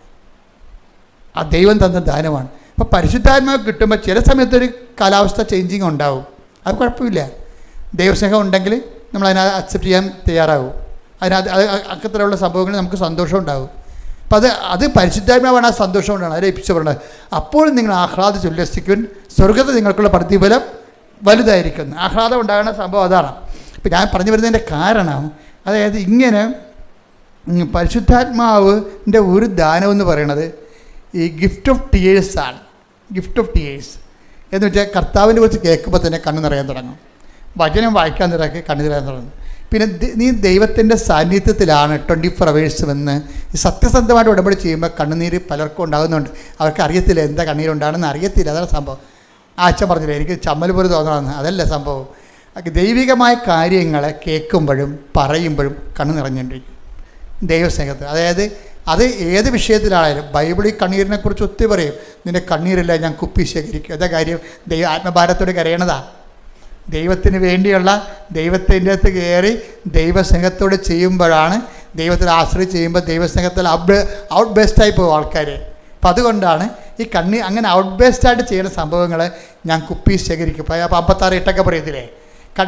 ആ ദൈവം തന്ന ദാനമാണ്. അപ്പോൾ പരിശുദ്ധാത്മാവ് കിട്ടുമ്പോൾ ചില സമയത്തൊരു കാലാവസ്ഥ ചേഞ്ചിങ് ഉണ്ടാവും, അത് കുഴപ്പമില്ല. ദൈവസ്നേഹം ഉണ്ടെങ്കിൽ നമ്മൾ അതിനകത്ത് അക്സെപ്റ്റ് ചെയ്യാൻ തയ്യാറാകും. അതിനകത്ത് അത്തരമുള്ള സംഭവങ്ങളിൽ നമുക്ക് സന്തോഷം ഉണ്ടാകും. അപ്പം അത് പരിശുദ്ധാത്മാവാണ്, ആ സന്തോഷം കൊണ്ടാണ് അതിൽ എപ്പിച്ചു പറയുന്നത്. അപ്പോൾ നിങ്ങൾ ആഹ്ലാദിച്ച് ഉല്ലസിക്കുവിൻ, സ്വർഗത്തിൽ നിങ്ങൾക്കുള്ള പ്രതിഫലം വലുതായിരിക്കുന്നു. ആഹ്ലാദം ഉണ്ടാകുന്ന സംഭവം അതാണ്. ഇപ്പം ഞാൻ പറഞ്ഞു വരുന്നതിൻ്റെ കാരണം, അതായത് ഇങ്ങനെ പരിശുദ്ധാത്മാവിൻ്റെ ഒരു ദാനം എന്ന് പറയുന്നത് ഈ ഗിഫ്റ്റ് ഓഫ് ടിയേഴ്സാണ്. ഗിഫ്റ്റ് ഓഫ് ടിയേഴ്സ് എന്ന് വെച്ചാൽ കർത്താവിനെ കുറിച്ച് കേൾക്കുമ്പോൾ തന്നെ കണ്ണ് നിറയാൻ തുടങ്ങും, വചനം വായിക്കാൻ തുടങ്ങി കണ്ണ് നിറയാൻ തുടങ്ങും. പിന്നെ നീ ദൈവത്തിൻ്റെ സാന്നിധ്യത്തിലാണ് 24 hours എന്ന് സത്യസന്ധമായിട്ട് ഉടമ്പടി ചെയ്യുമ്പോൾ കണ്ണുനീര് പലർക്കും ഉണ്ടാകുന്നുണ്ട്. അവർക്ക് അറിയത്തില്ല എന്താ കണ്ണീരുണ്ടാകുമെന്ന് അറിയത്തില്ല. അതാണ് സംഭവം. ആ അച്ഛൻ പറഞ്ഞില്ല എനിക്ക് ചമ്മൽ പോലെ തോന്നണമെന്ന്. അതല്ല സംഭവം. ദൈവികമായ കാര്യങ്ങളെ കേൾക്കുമ്പോഴും പറയുമ്പോഴും കണ്ണ് നിറഞ്ഞുകൊണ്ടിരിക്കും ദൈവസ്നേഹത്തിൽ. അതായത് അത് ഏത് വിഷയത്തിലാണെങ്കിലും ബൈബിളിൽ കണ്ണീരിനെക്കുറിച്ച് ഒത്തിരി പറയും. നിൻ്റെ കണ്ണീരില്ല ഞാൻ കുപ്പി ശേഖരിക്കും. അതാ കാര്യം. ആത്മഭാരത്തോട് കരയണതാണ്. ദൈവത്തിന് വേണ്ടിയുള്ള ദൈവത്തിൻ്റെ അകത്ത് കയറി ദൈവസ്നേഹത്തോട് ചെയ്യുമ്പോഴാണ്, ദൈവത്തിൽ ആശ്രയിച്ച് ചെയ്യുമ്പോൾ ദൈവസ്നേഹത്തിൽ ഔട്ട് ബേസ്റ്റായി പോകും ആൾക്കാർ. അപ്പം അതുകൊണ്ടാണ് ഈ അങ്ങനെ ഔട്ട് ബേസ്റ്റായിട്ട് ചെയ്യുന്ന സംഭവങ്ങൾ ഞാൻ കുപ്പി ശേഖരിക്കും. അപ്പോൾ 56:8 പറയത്തില്ലേ,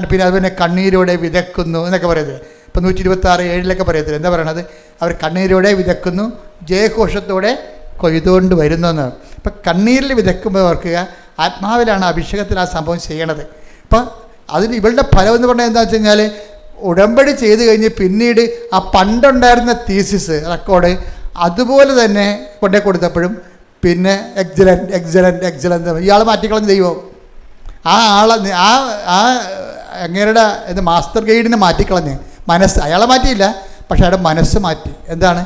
പിന്നെ അതുപോലെ കണ്ണീരോടെ വിതക്കുന്നു എന്നൊക്കെ പറയുന്നത്. ഇപ്പം 126:7 പറയത്തില്ല. എന്താ പറയണത്? അവർ കണ്ണീരോടെ വിതക്കുന്നു, ജയഘോഷത്തോടെ കൊയ്തുകൊണ്ട് വരുന്നു എന്ന്. ഇപ്പം കണ്ണീരിൽ വിതക്കുമ്പോൾ ഓർക്കുക, ആത്മാവിലാണ് അഭിഷേകത്തിൽ ആ സംഭവം ചെയ്യണത്. അപ്പം അതിന് ഇവളുടെ ഫലം എന്ന് പറഞ്ഞാൽ എന്താ വെച്ച് കഴിഞ്ഞാൽ, ഉടമ്പടി ചെയ്ത് കഴിഞ്ഞ് പിന്നീട് ആ പണ്ടുണ്ടായിരുന്ന തീസിസ് റെക്കോർഡ് അതുപോലെ തന്നെ കൊണ്ടേ കൊടുത്തപ്പോഴും പിന്നെ എക്സലൻ്റ് ഇയാൾ മാറ്റിക്കളഞ്ഞ ദൈവം. ആ ആളെ അങ്ങേരുടെ മാസ്റ്റർ ഗൈഡിനെ മാറ്റിക്കളഞ്ഞ് മനസ്സ്. അയാളെ മാറ്റിയില്ല, പക്ഷെ അയാളുടെ മനസ്സ് മാറ്റി. എന്താണ്?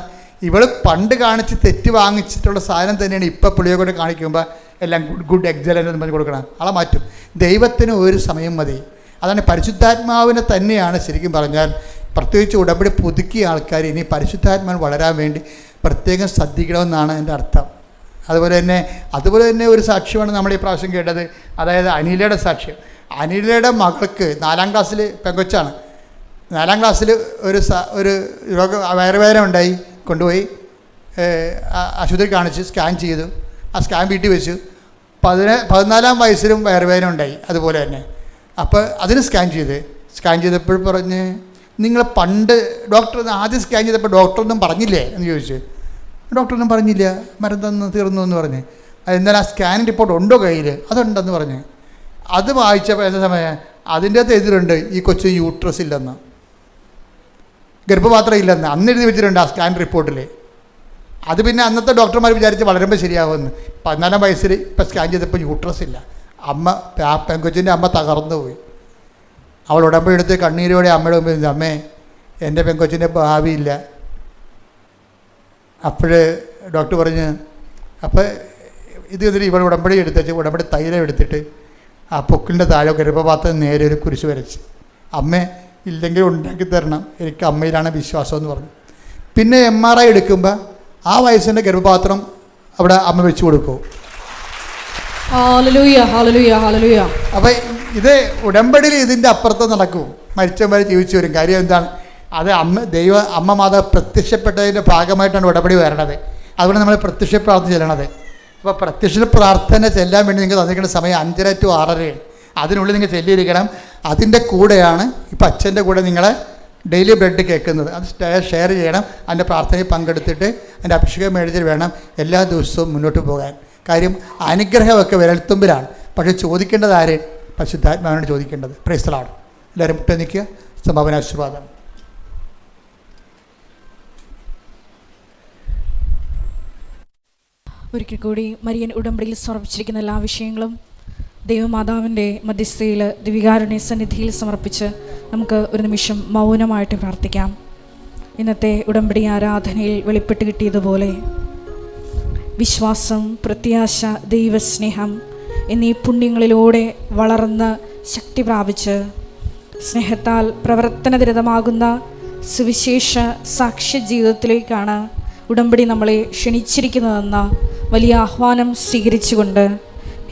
ഇവൾ പണ്ട് കാണിച്ച് തെറ്റ് വാങ്ങിച്ചിട്ടുള്ള സാധനം തന്നെയാണ് ഇപ്പം പുള്ളിയെ കൊണ്ട് കാണിക്കുമ്പോൾ എല്ലാം ഗുഡ് എക്സലൻ്റ് എന്ന് പറഞ്ഞ് കൊടുക്കണം. ആളെ മാറ്റും. ദൈവത്തിന് ഒരു സമയം മതി. അതാണ് പരിശുദ്ധാത്മാവിനെ തന്നെയാണ് ശരിക്കും പറഞ്ഞാൽ, പ്രത്യേകിച്ച് ഉടമ്പടി പുതുക്കിയ ആൾക്കാർ ഇനി പരിശുദ്ധാത്മാവിന് വളരാൻ വേണ്ടി പ്രത്യേകം ശ്രദ്ധിക്കണമെന്നാണ് എൻ്റെ അർത്ഥം. അതുപോലെ തന്നെ ഒരു സാക്ഷ്യമാണ് നമ്മൾ ഈ പ്രാവശ്യം കേട്ടത്. അതായത് അനിലയുടെ സാക്ഷ്യം. അനിലയുടെ മകൾക്ക് 4ാം ക്ലാസ്സിൽ പെങ്കൊച്ചാണ്. 4ാം ക്ലാസ്സിൽ ഒരു വയറുവേദന ഉണ്ടായി, കൊണ്ടുപോയി ആശുപത്രി കാണിച്ച് സ്കാൻ ചെയ്തു. ആ സ്കാൻ വീട്ടിൽ വെച്ചു. 14ാം വയസ്സിലും വയറുവേദന ഉണ്ടായി അതുപോലെ തന്നെ. അപ്പോൾ അതിന് സ്കാൻ ചെയ്തപ്പോൾ പറഞ്ഞ്, നിങ്ങൾ പണ്ട് ഡോക്ടർ ആദ്യം സ്കാൻ ചെയ്തപ്പോൾ ഡോക്ടറൊന്നും പറഞ്ഞില്ലേ എന്ന് ചോദിച്ചു. ഡോക്ടറൊന്നും പറഞ്ഞില്ല, മരുന്ന് തീർന്നു എന്ന് പറഞ്ഞ്. എന്നാൽ ആ സ്കാൻ റിപ്പോർട്ട് ഉണ്ടോ കയ്യിൽ? അതുണ്ടെന്ന് പറഞ്ഞ്. അത് വായിച്ചപ്പോൾ എന്താ സമയം അതിൻ്റെ അകത്ത് എതിരുണ്ട്, ഈ കൊച്ചു യൂട്രസ് ഇല്ലെന്ന്, ഗർഭപാത്രം ഇല്ലെന്ന് അന്ന് എഴുതി വെച്ചിട്ടുണ്ട് ആ സ്കാൻ റിപ്പോർട്ടിൽ. അത് പിന്നെ അന്നത്തെ ഡോക്ടർമാർ വിചാരിച്ച് വളരുമ്പോൾ ശരിയാവുമെന്ന്. 14ാം വയസ്സിൽ ഇപ്പം സ്കാൻ ചെയ്തപ്പോൾ യൂട്രസ് ഇല്ല. ആ പെങ്കൊച്ചിൻ്റെ അമ്മ തകർന്നു പോയി. അവൾ ഉടമ്പടി എടുത്ത് കണ്ണീരോടെ അമ്മയുടെ മുമ്പിൽ, അമ്മേ എൻ്റെ പെങ്കൊച്ചിൻ്റെ ഭാവിയില്ല. അപ്പോൾ ഡോക്ടർ പറഞ്ഞ്, അപ്പോൾ ഇതിൽ ഇവൾ ഉടമ്പടി ഉടമ്പടി തൈലം എടുത്തിട്ട് ആ പൊക്കിളിൻ്റെ താഴെ ഗർഭപാത്രം നേരെ ഒരു കുരിശ് വരച്ച്, അമ്മേ ഇല്ലെങ്കിൽ ഉണ്ടാക്കി തരണം, എനിക്ക് അമ്മയിലാണ് വിശ്വാസം എന്ന് പറഞ്ഞു. പിന്നെ MRI എടുക്കുമ്പോൾ ആ വയസ്സിൻ്റെ ഗർഭപാത്രം അവിടെ അമ്മ വെച്ച് കൊടുക്കും. അപ്പം ഇത് ഉടമ്പടിയിൽ ഇതിൻ്റെ അപ്പുറത്ത് നടക്കും. മരിച്ചവരെ ജീവിച്ചു വരും. കാര്യം എന്താണ്? അത് അമ്മ മാതാവ് പ്രത്യക്ഷപ്പെട്ടതിൻ്റെ ഭാഗമായിട്ടാണ് ഉടമ്പടി വരണത്. അതുകൊണ്ട് നമ്മൾ പ്രത്യക്ഷ പ്രാർത്ഥന ചെല്ലണത്. അപ്പോൾ പ്രത്യക്ഷ പ്രാർത്ഥന ചെല്ലാൻ വേണ്ടി നിങ്ങൾക്ക് തന്നിരിക്കുന്ന സമയം 5:30 to 6:30. അതിനുള്ളിൽ നിങ്ങൾ ചെല്ലിയിരിക്കണം. അതിൻ്റെ കൂടെയാണ് ഇപ്പം അച്ഛൻ്റെ കൂടെ നിങ്ങളെ ഡെയിലി ബ്രെഡ് കേൾക്കുന്നത്. അത് ഷെയർ ചെയ്യണം. അതിൻ്റെ പ്രാർത്ഥനയിൽ പങ്കെടുത്തിട്ട് അതിൻ്റെ അഭിഷേകം മേടിച്ചിട്ട് വേണം എല്ലാ ദിവസവും മുന്നോട്ട് പോകാൻ. കാര്യം അനുഗ്രഹമൊക്കെ വിരൽത്തുമ്പിലാണ്. പക്ഷേ ചോദിക്കേണ്ടത് ആര്? പരിശുദ്ധാത്മാവിനോട് ചോദിക്കേണ്ടത്. Praise the Lord. എല്ലാവരും മുട്ട നിൽക്കുക. സമാപനാശീർവാദം. ഒരിക്കൽ കൂടി മരിയൻ ഉടമ്പടിയിൽ സമർപ്പിച്ചിരിക്കുന്ന എല്ലാ വിഷയങ്ങളും ദൈവമാതാവിൻ്റെ മധ്യസ്ഥയിൽ ദിവികാരുണ്യ സന്നിധിയിൽ സമർപ്പിച്ച് നമുക്ക് ഒരു നിമിഷം മൗനമായിട്ട് പ്രാർത്ഥിക്കാം. ഇന്നത്തെ ഉടമ്പടി ആരാധനയിൽ വെളിപ്പെട്ട് കിട്ടിയതുപോലെ വിശ്വാസം, പ്രത്യാശ, ദൈവസ്നേഹം എന്നീ പുണ്യങ്ങളിലൂടെ വളർന്ന് ശക്തി പ്രാപിച്ച് സ്നേഹത്താൽ പ്രവർത്തനനിരതമാകുന്ന സുവിശേഷ സാക്ഷ്യ ജീവിതത്തിലേക്കാണ് ഉടമ്പടി നമ്മളെ ക്ഷണിച്ചിരിക്കുന്നതെന്ന വലിയ ആഹ്വാനം സ്വീകരിച്ചുകൊണ്ട്,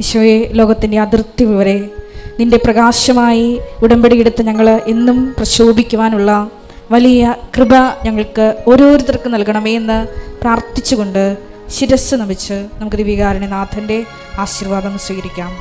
ഈശോയെ, ലോകത്തിൻ്റെ അതിർത്തി വരെ നിൻ്റെ പ്രകാശമായി ഉടമ്പടി എടുത്ത് ഞങ്ങൾ എന്നും പ്രശോഭിക്കുവാനുള്ള വലിയ കൃപ ഞങ്ങൾക്ക് ഓരോരുത്തർക്കും നൽകണമേ എന്ന് പ്രാർത്ഥിച്ചുകൊണ്ട് ശിരസ്സ് നമിച്ച് നമുക്ക് ദിവികാരുണ്യനാഥൻ്റെ ആശീർവാദം സ്വീകരിക്കാം.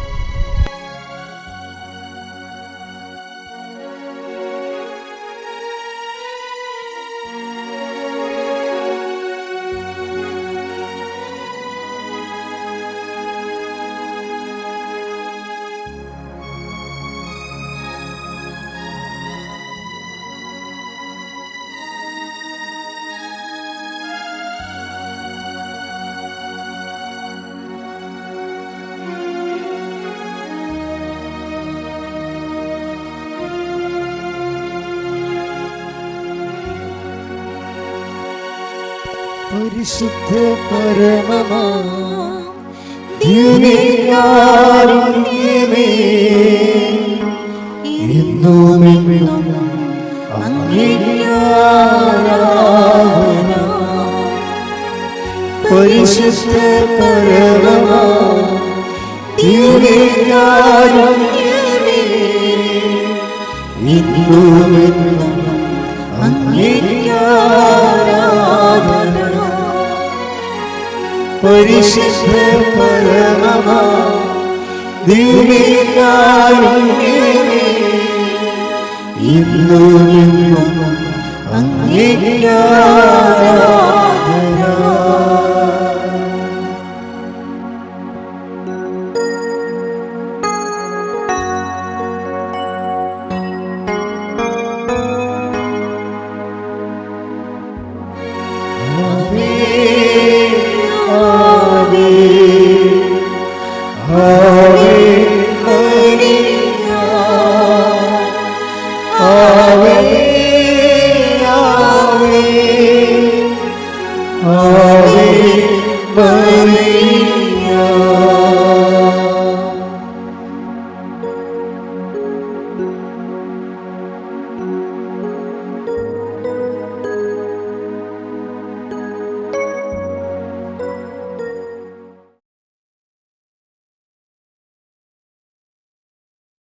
പരിശുദ്ധ പരമമാ ദിവ്യകാരുണ്യമേ എന്നുമെന്നും അങ്ങേക്കാരാധന. പരിശുദ്ധ പരമമാ ദിവ്യകാരുണ്യമേ എന്നുമെന്നും അങ്ങേക്കാരാധന. പരിശുദ്ധ പരമമാ ദിവ്യകാരുണ്യമേ എന്നുമെന്നും അങ്ങേക്കാരാധന. Amen.